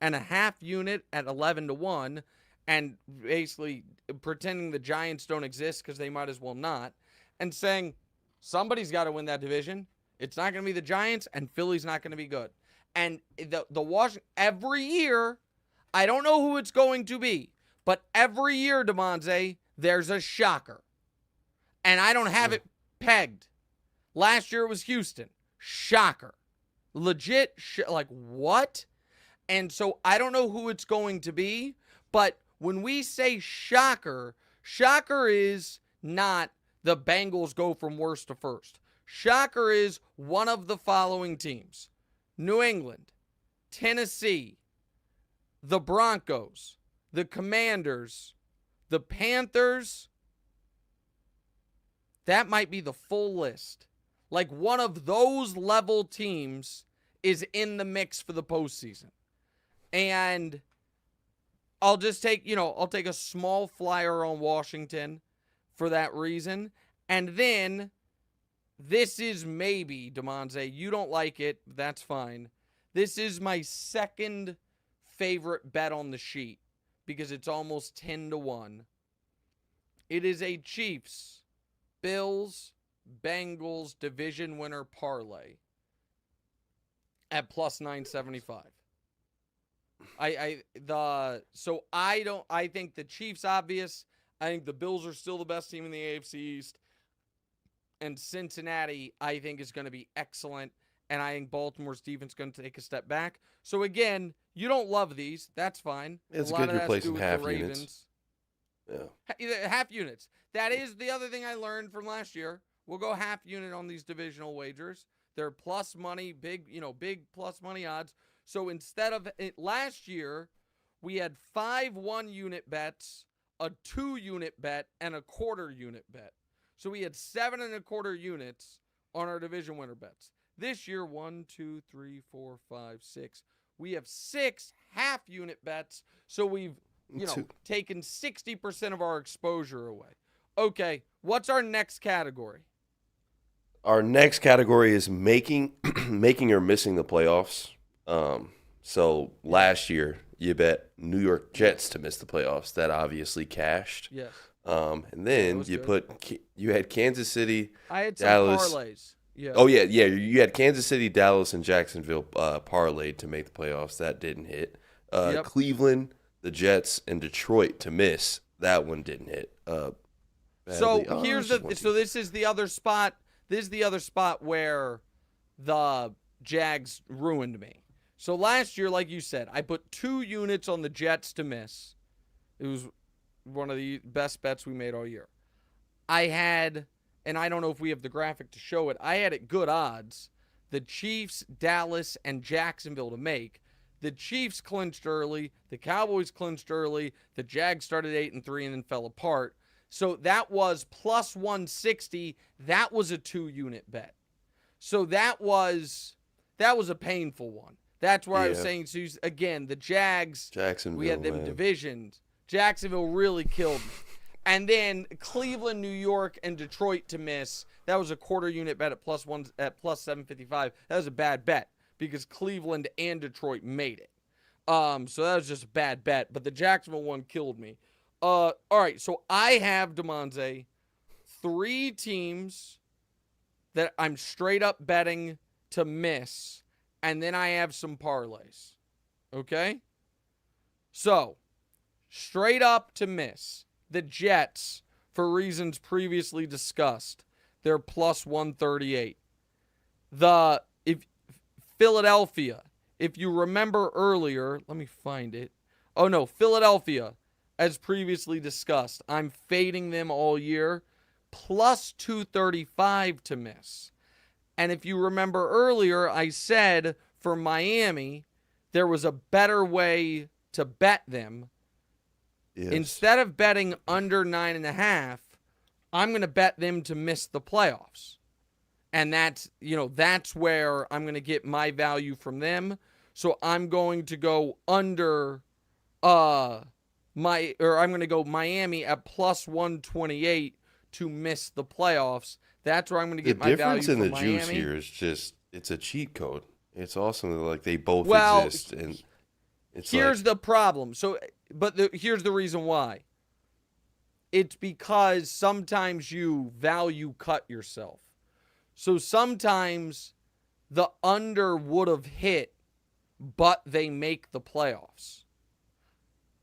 and a half unit at 11-1 and basically pretending the Giants don't exist because they might as well not, and saying somebody's got to win that division. It's not going to be the Giants, and Philly's not going to be good. And the Washington, every year, I don't know who it's going to be, but every year, Damonza, there's a shocker. And I don't have it pegged. Last year it was Houston. Shocker. Legit, like, what? And so I don't know who it's going to be, but when we say shocker, shocker is not the Bengals go from worst to first. Shocker is one of the following teams: New England, Tennessee, the Broncos, the Commanders, the Panthers. That might be the full list. Like, one of those level teams is in the mix for the postseason. And I'll just take, I'll take a small flyer on Washington for that reason. And then this is maybe, Damonza, you don't like it, that's fine. This is my second favorite bet on the sheet because it's almost 10-1. It is a Chiefs, Bills, Bengals division winner parlay at plus 975. I think the Chiefs obvious. I think the Bills are still the best team in the AFC East. And Cincinnati, I think, is going to be excellent. And I think Baltimore's defense is going to take a step back. So, again, you don't love these. That's fine. It's good you're placing half units. Yeah. Half units. That is the other thing I learned from last year. We'll go half unit on these divisional wagers. They're plus money, big plus money odds. So instead of last year, we had 5 1-unit bets, a 2-unit bet, and a quarter unit bet. So we had 7 1/4 units on our division winner bets. This year, 1, 2, 3, 4, 5, 6. We have 6 half-unit bets, so we've, taken 60% of our exposure away. Okay, what's our next category? Our next category is making or missing the playoffs. So last year you bet New York Jets to miss the playoffs. That obviously cashed. Yes. And then you had Kansas City, I had some Dallas. parlays. Yeah. Oh yeah. You had Kansas City, Dallas, and Jacksonville parlayed to make the playoffs. That didn't hit. Cleveland, the Jets, and Detroit to miss. That one didn't hit. So this is the other spot. This is the other spot where the Jags ruined me. So last year, like you said, I put 2 units on the Jets to miss. It was one of the best bets we made all year. I had, and I don't know if we have the graphic to show it, I had at good odds the Chiefs, Dallas, and Jacksonville to make. The Chiefs clinched early. The Cowboys clinched early. The Jags started 8-3 and then fell apart. So that was plus 160. That was a 2-unit bet. So that was a painful one. That's where I was saying, so again, the Jags, we had them divisioned. Jacksonville really killed me. And then Cleveland, New York, and Detroit to miss. That was a quarter-unit bet at plus 755. That was a bad bet because Cleveland and Detroit made it. So that was just a bad bet. But the Jacksonville one killed me. All right, so I have, Damonza, 3 teams that I'm straight up betting to miss, and then I have some parlays. Okay? So, straight up to miss. The Jets, for reasons previously discussed, they're plus 138. Philadelphia, if you remember earlier, let me find it. Oh no, Philadelphia, as previously discussed, I'm fading them all year, plus 235 to miss. And if you remember earlier, I said for Miami, there was a better way to bet them. Yes. Instead of betting under 9.5, I'm going to bet them to miss the playoffs. And that's where I'm going to get my value from them. So I'm going to go under I'm going to go Miami at plus 128 to miss the playoffs. That's where I'm going to get my value from Miami. The difference in the juice here is just, it's a cheat code. It's awesome that like they both exist. And here's the problem. Here's the reason why. It's because sometimes you value cut yourself. So sometimes the under would have hit, but they make the playoffs.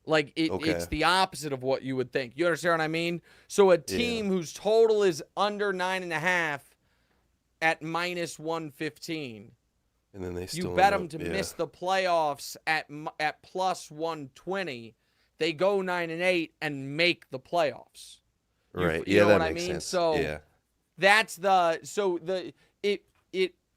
Like, it's the opposite of what you would think. You understand what I mean? So a team whose total is under 9.5 at minus 115, and then they still you bet them to miss the playoffs at plus 120. They go 9-8 and make the playoffs. Right? You know that what makes I mean? sense. So that's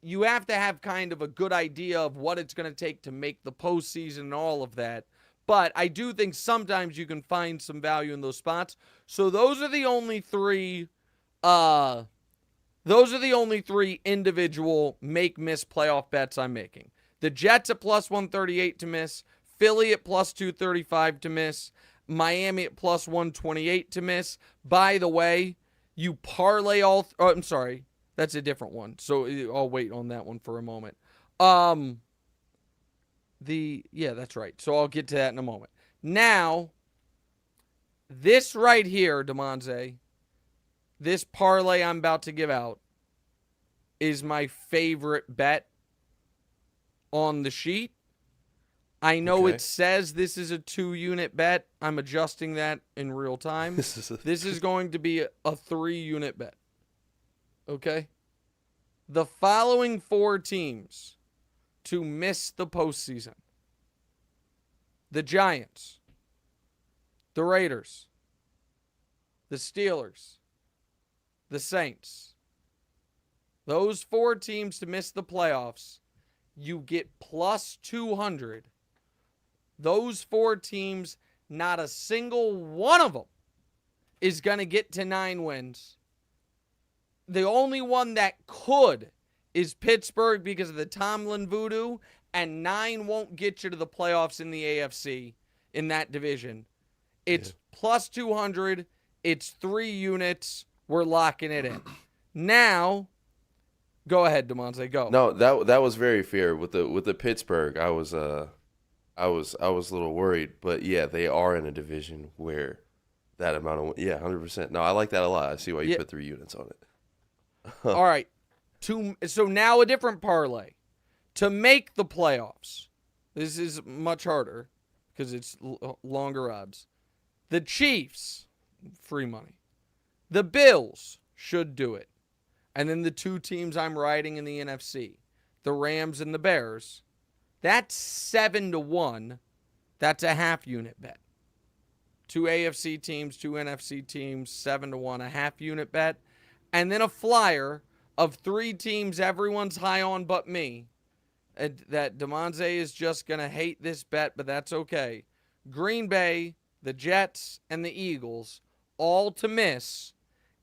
you have to have kind of a good idea of what it's going to take to make the postseason and all of that. But I do think sometimes you can find some value in those spots. So those are the only 3 individual make-miss playoff bets I'm making. The Jets at plus 138 to miss, Philly at plus 235 to miss, Miami at plus 128 to miss. By the way, you parlay all I'm sorry, that's a different one. So I'll wait on that one for a moment. That's right. So I'll get to that in a moment. Now, this right here, Damonza, this parlay I'm about to give out is my favorite bet on the sheet. I know it says this is a 2-unit bet. I'm adjusting that in real time. This is going to be a 3-unit bet. Okay? The following 4 teams to miss the postseason: the Giants, the Raiders, the Steelers, the Saints. Those 4 teams to miss the playoffs, you get plus 200. Those 4 teams, not a single one of them is going to get to 9 wins. The only one that could is Pittsburgh because of the Tomlin voodoo, and 9 won't get you to the playoffs in the AFC in that division. It's plus 200. It's 3 units. We're locking it in. Now, go ahead, Damonza, go. No, that was very fair with the Pittsburgh. I was a little worried, but yeah, they are in a division where that amount of 100%. No, I like that a lot. I see why you put 3 units on it. All right. So now a different parlay. To make the playoffs, this is much harder because it's longer odds. The Chiefs, free money. The Bills should do it. And then the 2 teams I'm riding in the NFC, the Rams and the Bears, that's 7-1. That's a half unit bet. 2 AFC teams, 2 NFC teams, 7-1, a half unit bet. And then a flyer of 3 teams everyone's high on but me. That Damonza is just going to hate this bet, but that's okay. Green Bay, the Jets, and the Eagles, all to miss.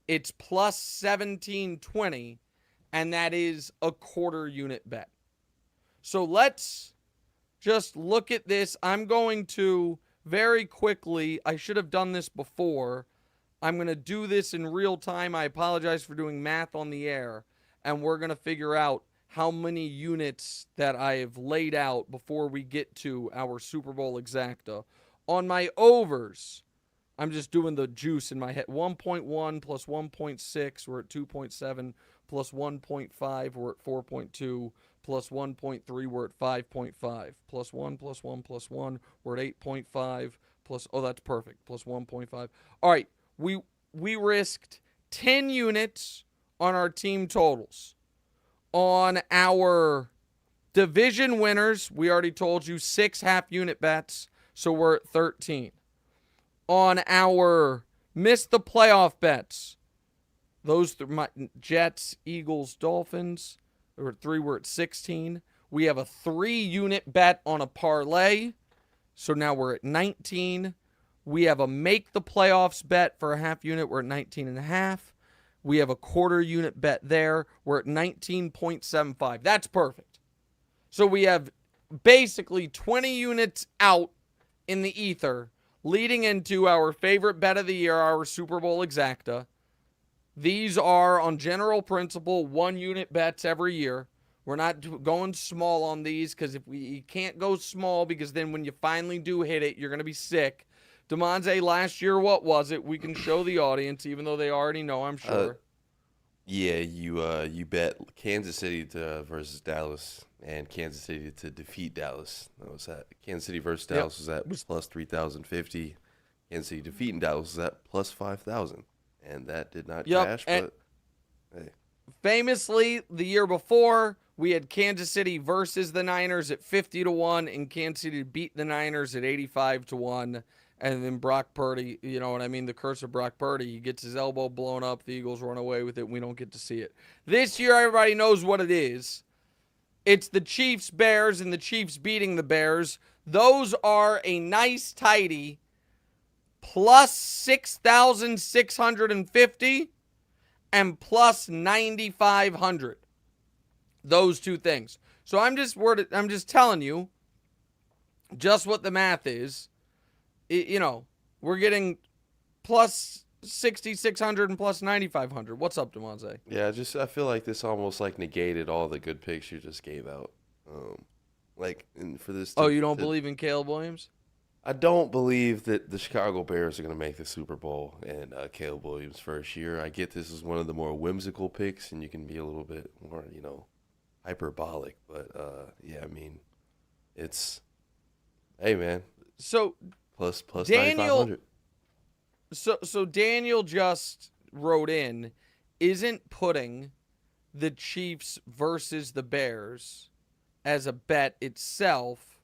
It's plus 1720, and that is a quarter unit bet. So let's just look at this. I'm going to very quickly, I should have done this before. I'm going to do this in real time. I apologize for doing math on the air, and we're going to figure out how many units that I have laid out before we get to our Super Bowl exacta. On my overs, I'm just doing the juice in my head. 1.1 plus 1.6, we're at 2.7, plus 1.5, we're at 4.2, plus 1.3, we're at 5.5, plus 1, plus 1, plus 1, we're at 8.5, plus, oh, that's perfect, plus 1.5. All right, we risked 10 units on our team totals. On our division winners, we already told you 6 half unit bets, so we're at 13. On our missed the playoff bets, those Jets, Eagles, Dolphins, there were 3, we're at 16. We have a 3 unit bet on a parlay, so now we're at 19. We have a make the playoffs bet for a half unit, we're at 19.5. We have a quarter unit bet there. We're at 19.75. That's perfect. So we have basically 20 units out in the ether leading into our favorite bet of the year, our Super Bowl exacta. These are on general principle 1 unit bets every year. We're not going small on these because you can't go small because then when you finally do hit it, you're going to be sick. Damonza, last year, what was it? We can show the audience, even though they already know, I'm sure. You bet Kansas City versus Dallas and Kansas City to defeat Dallas. That was that. Kansas City versus Dallas was at plus 3,050. Kansas City defeating Dallas was at plus 5,000. And that did not cash, but hey. Famously, the year before, we had Kansas City versus the Niners at 50-1 and Kansas City beat the Niners at 85-1. And then Brock Purdy, you know what I mean? The curse of Brock Purdy. He gets his elbow blown up. The Eagles run away with it. We don't get to see it. This year, everybody knows what it is. It's the Chiefs, Bears, and the Chiefs beating the Bears. Those are a nice, tidy plus 6,650 and plus 9,500. Those 2 things. So I'm just telling you just what the math is. We're getting plus 6,600 and plus 9,500. What's up, Damonza? Yeah, I feel like this almost like negated all the good picks you just gave out. For this. You don't believe in Caleb Williams? I don't believe that the Chicago Bears are going to make the Super Bowl and Caleb Williams' first year. I get this is one of the more whimsical picks, and you can be a little bit more, hyperbolic. But it's, hey man. So. Plus Daniel, 9,500. So Daniel just wrote in, isn't putting the Chiefs versus the Bears as a bet itself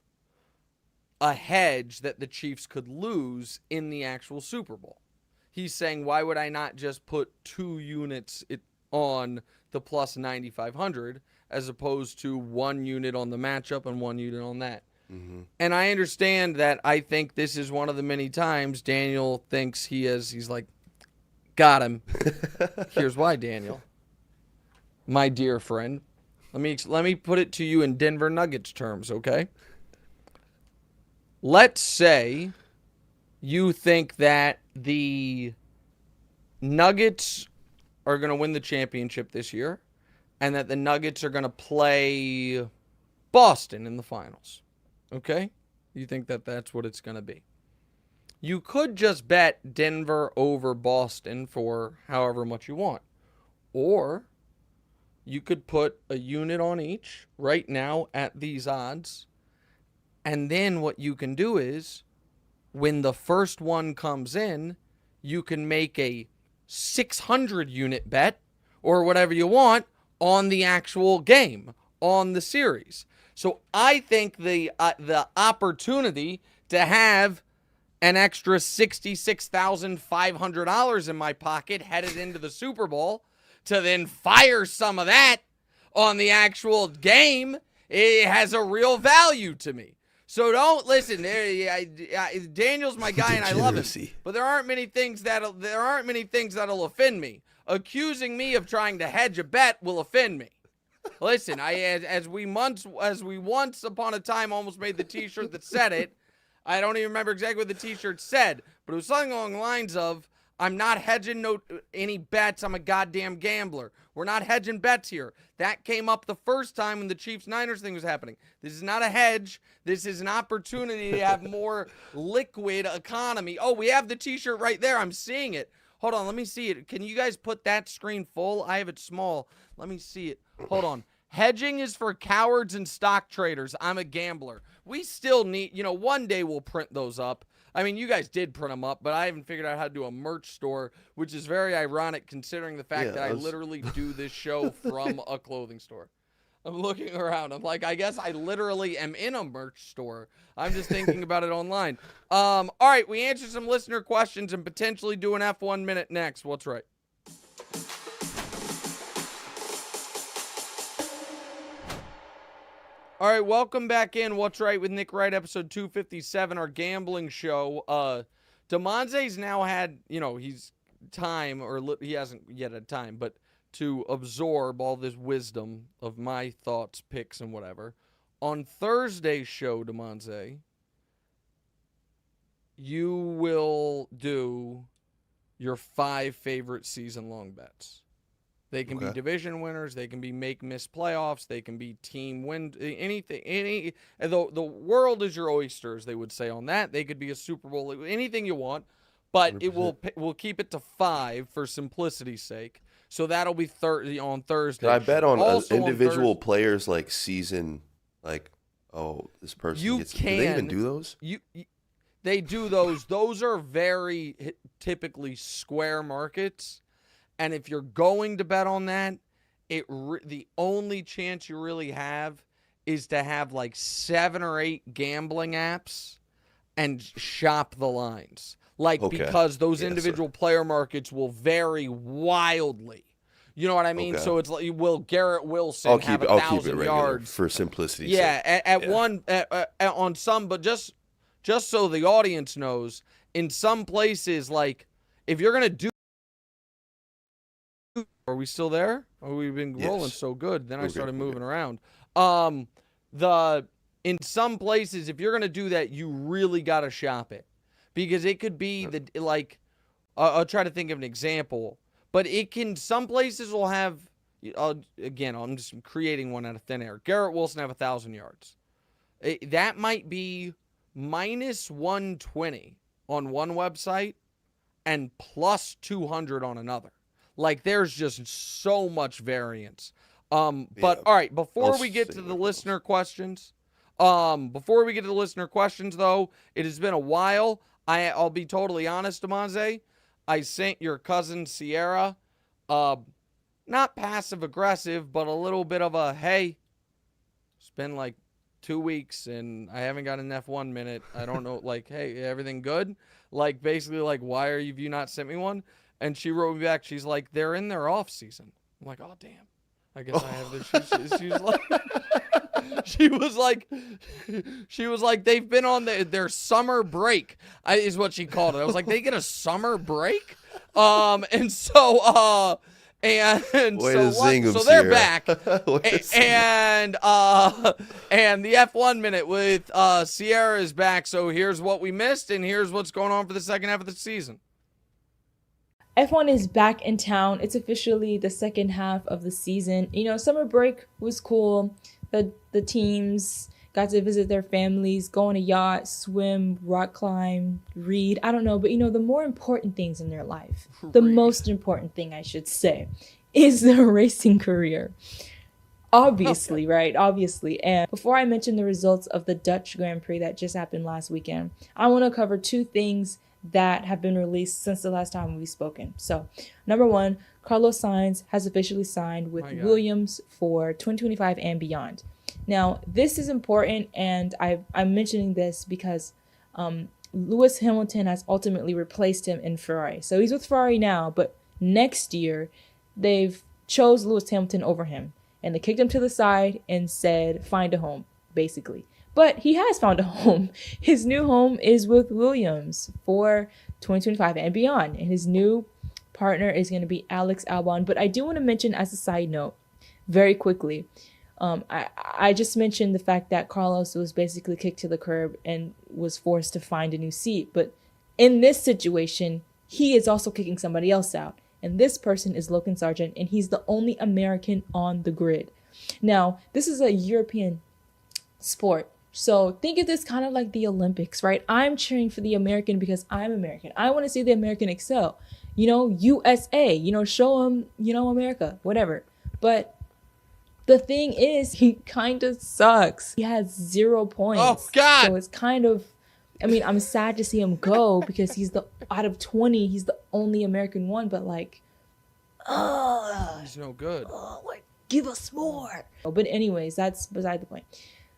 a hedge that the Chiefs could lose in the actual Super Bowl. He's saying, why would I not just put 2 units on the plus 9,500 as opposed to 1 unit on the matchup and 1 unit on that? Mm-hmm. And I understand that. I think this is one of the many times Daniel thinks he's like, got him. Here's why, Daniel. My dear friend, Let me put it to you in Denver Nuggets terms, okay? Let's say you think that the Nuggets are going to win the championship this year and that the Nuggets are going to play Boston in the finals. Okay? You think that that's what it's going to be. You could just bet Denver over Boston for however much you want. Or you could put a unit on each right now at these odds. And then what you can do is, when the first one comes in, you can make a 600 unit bet or whatever you want on the actual game, on the series. So I think the opportunity to have an extra $66,500 in my pocket headed into the Super Bowl to then fire some of that on the actual game, it has a real value to me. So don't listen. Daniel's my guy and I love him, but there aren't many things that'll offend me. Accusing me of trying to hedge a bet will offend me. Listen, as we once upon a time almost made the T-shirt that said it. I don't even remember exactly what the T-shirt said, but it was something along the lines of, I'm not hedging any bets. I'm a goddamn gambler. We're not hedging bets here. That came up the first time when the Chiefs-Niners thing was happening. This is not a hedge. This is an opportunity to have more liquid economy. Oh, we have the T-shirt right there. I'm seeing it. Hold on. Let me see it. Can you guys put that screen full? I have it small. Let me see it. Hold on. Hedging is for cowards and stock traders. I'm a gambler. We still need, one day we'll print those up. I mean, you guys did print them up, but I haven't figured out how to do a merch store, which is very ironic considering the fact that I literally do this show from a clothing store. I'm looking around. I'm like, I guess I literally am in a merch store. I'm just thinking about it online. All right, we answered some listener questions and potentially do an F1 minute next. What's right? All right, welcome back in. What's Right with Nick Wright, episode 257, our gambling show. Damonza's now had, he's time, or he hasn't yet had time, but to absorb all this wisdom of my thoughts, picks, and whatever. On Thursday's show, Damonza, you will do your 5 favorite season-long bets. They can be division winners. They can be make-miss playoffs. They can be team win. Anything. The world is your oyster, as they would say on that. They could be a Super Bowl. Anything you want. But 100%. We'll keep it to 5 for simplicity's sake. So that'll be on Thursday. Can I bet on individual players like season, like, this person gets. Do they even do those? They do those. Those are very typically square markets. And if you're going to bet on that, the only chance you really have is to have like 7 or 8 gambling apps and shop the lines. Because those individual player markets will vary wildly. You know what I mean? So it's like, will Garrett Wilson have 1,000 yards for simplicity? Yeah, on some, but just so the audience knows, in some places, like if you're gonna do. Are we still there? Oh, we've been rolling so good. Then I started moving around. In some places, if you're gonna do that, you really gotta shop it, because it could be I'll try to think of an example, but some places will have. Again, I'm just creating one out of thin air. Garrett Wilson have 1,000 yards. That might be minus 120 on one website and plus 200 on another. Like, there's just so much variance. But all right, before we get to the listener questions, though, it has been a while. I'll be totally honest, Damonza. I sent your cousin Sierra, not passive aggressive, but a little bit of a, hey, it's been like 2 weeks and I haven't got an F1 minute. I don't know, like, hey, everything good? Like, basically, like, why have you not sent me one? And she wrote me back. She's like, they're in their off season. I'm like, oh, damn. I guess I have this. She was like, they've been on their summer break, is what she called it. I was like, they get a summer break? And so And Way so to zing 'em, so they're Sierra. back. Way to zing 'em. And the F1 minute with Sierra is back. So here's what we missed, and here's what's going on for the second half of the season. F1 is back in town. It's officially the second half of the season. You know, summer break was cool. The teams got to visit their families, go on a yacht, swim, rock climb, read. I don't know, but you know, the more important things in their life, the most important thing I should say, is their racing career. Obviously, right? Obviously. And before I mention the results of the Dutch Grand Prix that just happened last weekend, I want to cover two things that have been released since the last time we've spoken. So, number one, Carlos Sainz has officially signed with Williams for 2025 and beyond. Now, this is important, and I'm mentioning this because Lewis Hamilton has ultimately replaced him in Ferrari. So he's with Ferrari now, but next year they've chose Lewis Hamilton over him, and they kicked him to the side and said, find a home, basically. But he has found a home. His new home is with Williams for 2025 and beyond, and his new partner is going to be Alex Albon. But I do want to mention, as a side note, very quickly, I just mentioned the fact that Carlos was basically kicked to the curb and was forced to find a new seat. But in this situation, he is also kicking somebody else out. And this person is Logan Sargent, and he's the only American on the grid. Now, this is a European sport. So think of this kind of like the Olympics, right? I'm cheering for the American because I'm American. I want to see the American excel. You know, USA, you know, show them, you know, America, whatever. But the thing is, he kind of sucks. He has 0 points. Oh, God. So it's kind of, I mean, I'm sad to see him go because he's out of 20, he's the only American one. But like, He's no good. like, give us more. But anyways, that's beside the point.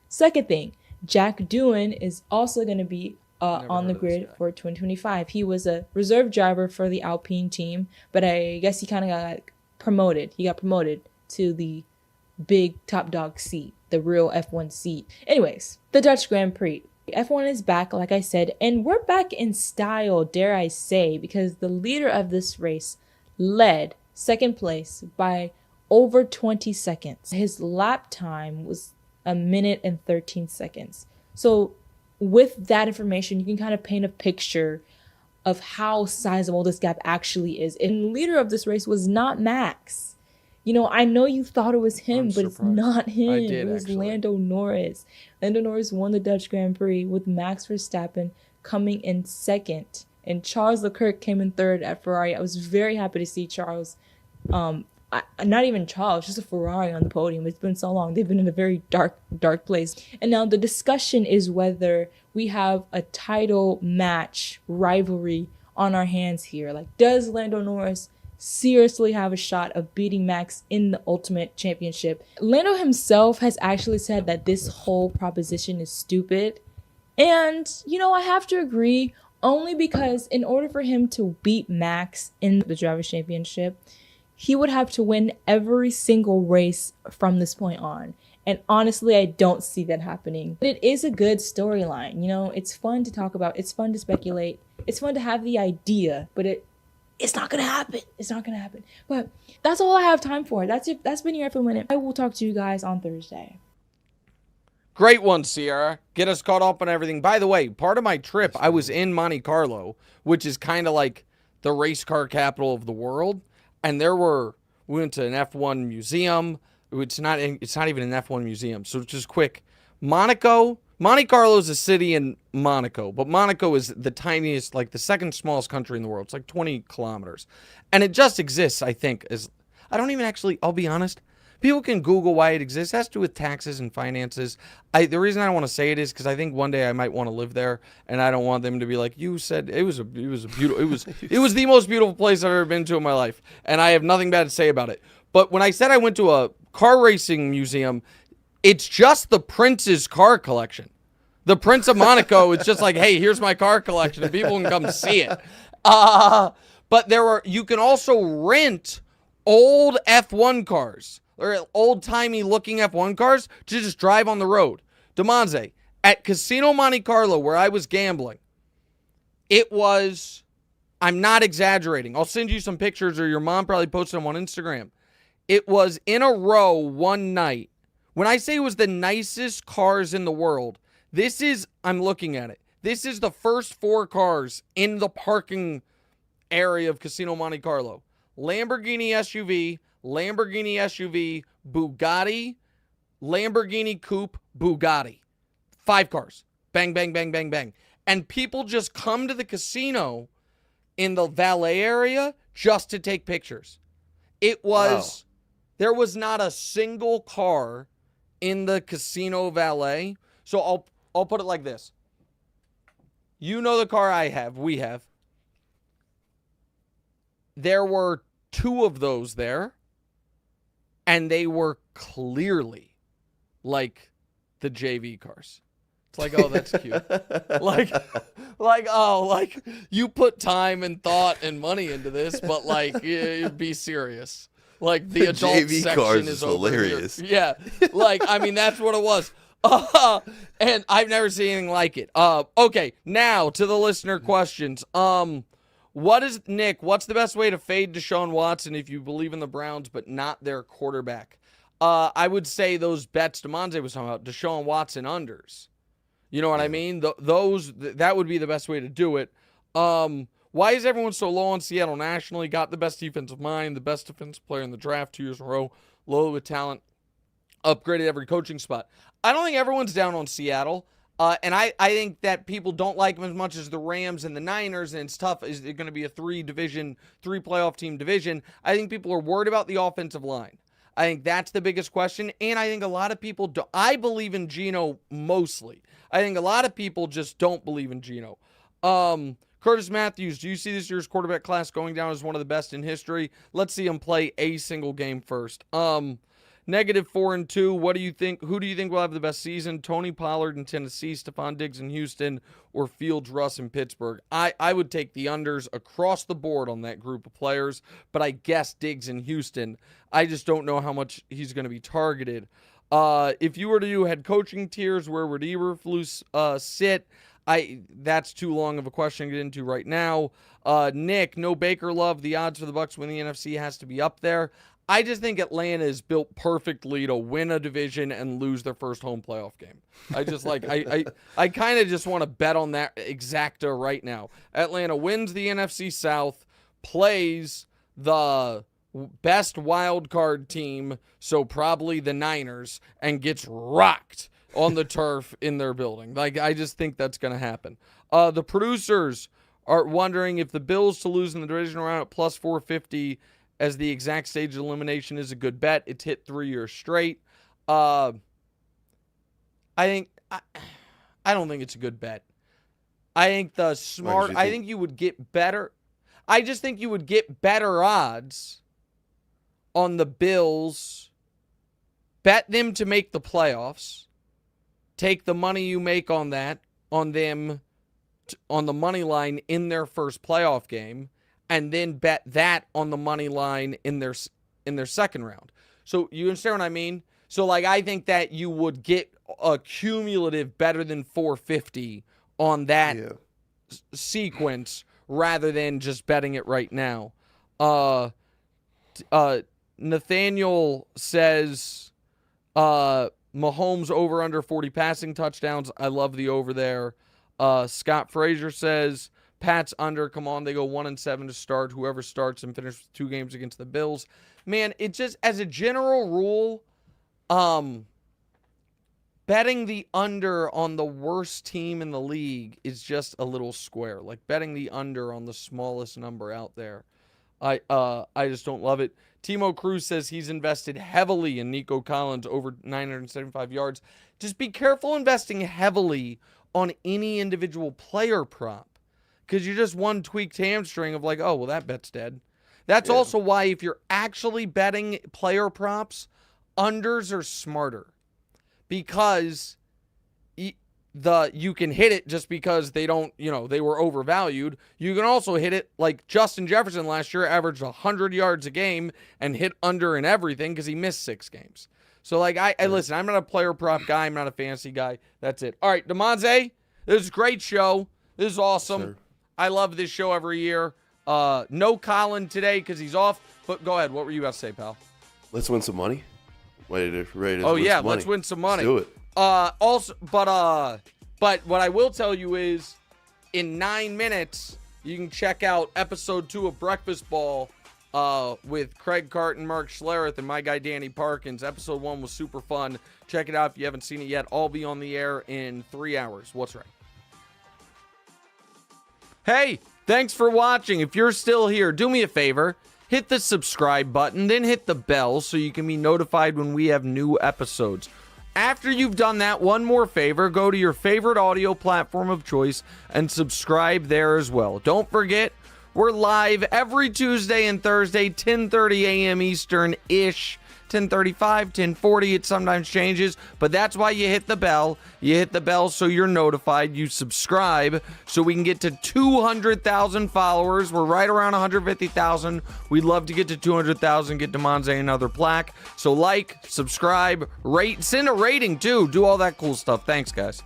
Second thing, Jack Doohan is also going to be on the grid for 2025. He was a reserve driver for the Alpine team, but I guess he kind of got promoted. He got promoted to the big top dog seat, the real F1 seat. Anyways, the Dutch Grand Prix. F1 is back, like I said, and we're back in style, dare I say, because the leader of this race led second place by over 20 seconds. His lap time was 1 minute and 13 seconds. So with that information, you can kind of paint a picture of how sizable this gap actually is. And the leader of this race was not Max. You know, I know you thought it was him, but it's not him. It was Lando Norris. Lando Norris won the Dutch Grand Prix with Max Verstappen coming in second. And Charles Leclerc came in third at Ferrari. I was very happy to see Charles, not even Charles, just a Ferrari on the podium. It's been so long. They've been in a very dark place. And now the discussion is whether we have a title match rivalry on our hands here. Like, does Lando Norris seriously have a shot of beating Max in the Ultimate Championship? Lando himself has actually said that this whole proposition is stupid. And, you know, I have to agree, only because in order for him to beat Max in the Drivers' Championship, he would have to win every single race from this point on. And honestly, I don't see that happening. But it is a good storyline. You know, it's fun to talk about. It's fun to speculate. It's fun to have the idea, but it's not going to happen. It's not going to happen. But that's all I have time for. That's it. That's been your F1 Minute. I will talk to you guys on Thursday. Great one, Sierra. Get us caught up on everything. By the way, part of my trip, I was in Monte Carlo, which is kind of like the race car capital of the world. And we went to an F1 museum. It's not even an F1 museum. So just quick, Monte Carlo is a city in Monaco, but Monaco is the tiniest, like the second smallest country in the world. It's like 20 kilometers. And it just exists, I think, I'll be honest. People can Google why it exists. It has to do with taxes and finances. The reason I don't want to say it is because I think one day I might want to live there, and I don't want them to be like, you said it was the most beautiful place I've ever been to in my life, and I have nothing bad to say about it. But when I said I went to a car racing museum, it's just the Prince's car collection. The Prince of Monaco is just like, hey, here's my car collection, and people can come see it. But you can also rent old F1 cars, or old-timey looking F1 cars, to just drive on the road. Damonza, at Casino Monte Carlo, where I was gambling, it was I'm not exaggerating. I'll send you some pictures, or your mom probably posted them on Instagram. It was in a row one night. When I say it was the nicest cars in the world, I'm looking at it. This is the first 4 cars in the parking area of Casino Monte Carlo. Lamborghini SUV, Bugatti, Lamborghini Coupe, Bugatti. 5 cars. Bang, bang, bang, bang, bang. And people just come to the casino in the valet area just to take pictures. There was not a single car in the casino valet. So I'll put it like this. You know the car we have. There were 2 of those there, and they were clearly like the JV cars. It's like, oh, that's cute. like you put time and thought and money into this, but like, be serious. Like the adult JV section cars is hilarious. Here. Yeah, like I mean that's what it was. And I've never seen anything like it. Okay, now to the listener questions. What's the best way to fade Deshaun Watson if you believe in the Browns but not their quarterback? I would say those bets Damonza was talking about, Deshaun Watson unders. You know what I mean? That would be the best way to do it. Why is everyone so low on Seattle nationally? Got the best defensive mind, the best defensive player in the draft 2 years in a row, low with talent, upgraded every coaching spot. I don't think everyone's down on Seattle. And I think that people don't like them as much as the Rams and the Niners, and it's tough. Is it going to be a 3 playoff team division? I think people are worried about the offensive line. I think that's the biggest question, and I think a lot of people don't. I believe in Geno mostly. I think a lot of people just don't believe in Geno. Curtis Matthews, do you see this year's quarterback class going down as one of the best in history? Let's see him play a single game first. -4-2. What do you think? Who do you think will have the best season? Tony Pollard in Tennessee, Stephon Diggs in Houston, or Fields Russ in Pittsburgh? I would take the unders across the board on that group of players, but I guess Diggs in Houston. I just don't know how much he's going to be targeted. If you were to do head coaching tiers, where would Eberflus sit? That's too long of a question to get into right now. Nick, no Baker love. The odds for the Bucs winning the NFC has to be up there. I just think Atlanta is built perfectly to win a division and lose their first home playoff game. I just like I kind of just want to bet on that exacta right now. Atlanta wins the NFC South, plays the best wild card team, so probably the Niners, and gets rocked on the turf in their building. Like, I just think that's going to happen. The producers are wondering if the Bills to lose in the divisional round at plus 450 as the exact stage of elimination is a good bet. It's hit 3 years straight. I don't think it's a good bet. I think I think you would get better. I just think you would get better odds on the Bills. Bet them to make the playoffs. Take the money you make on that, on them, on the money line in their first playoff game, and then bet that on the money line in their second round. So you understand what I mean? So like I think that you would get a cumulative better than 450 on that sequence rather than just betting it right now. Nathaniel says Mahomes over under 40 passing touchdowns. I love the over there. Scott Frazier says Pats under. Come on, they go 1-7 to start. Whoever starts and finishes 2 games against the Bills. Man, it just, as a general rule, betting the under on the worst team in the league is just a little square. Like betting the under on the smallest number out there. I just don't love it. Timo Cruz says he's invested heavily in Nico Collins over 975 yards. Just be careful investing heavily on any individual player prop, because you're just one tweaked hamstring of like, oh, well, that bet's dead. That's also why if you're actually betting player props, unders are smarter, because you can hit it just because they don't, they were overvalued. You can also hit it like Justin Jefferson last year averaged 100 yards a game and hit under in everything because he missed 6 games. So like I listen, I'm not a player prop guy. I'm not a fantasy guy. That's it. All right, Damonza, this is a great show. This is awesome. Sure. I love this show every year. No Colin today because he's off. But go ahead. What were you about to say, pal? Let's win some money. Ready to win some money. Let's win some money. Let's do it. But what I will tell you is, in 9 minutes, you can check out episode 2 of Breakfast Ball with Craig Carton, Mark Schlereth, and my guy Danny Parkins. Episode 1 was super fun. Check it out if you haven't seen it yet. I'll be on the air in 3 hours. What's right? Hey, thanks for watching. If you're still here, do me a favor. Hit the subscribe button, then hit the bell so you can be notified when we have new episodes. After you've done that, one more favor, go to your favorite audio platform of choice and subscribe there as well. Don't forget, we're live every Tuesday and Thursday, 10:30 a.m. Eastern-ish. 10:35, 10:40, it sometimes changes, but that's why you hit the bell. You hit the bell so you're notified. You subscribe so we can get to 200,000 followers. We're right around 150,000. We'd love to get to 200,000, get Damonza another plaque. So like, subscribe, rate, send a rating too. Do all that cool stuff. Thanks, guys.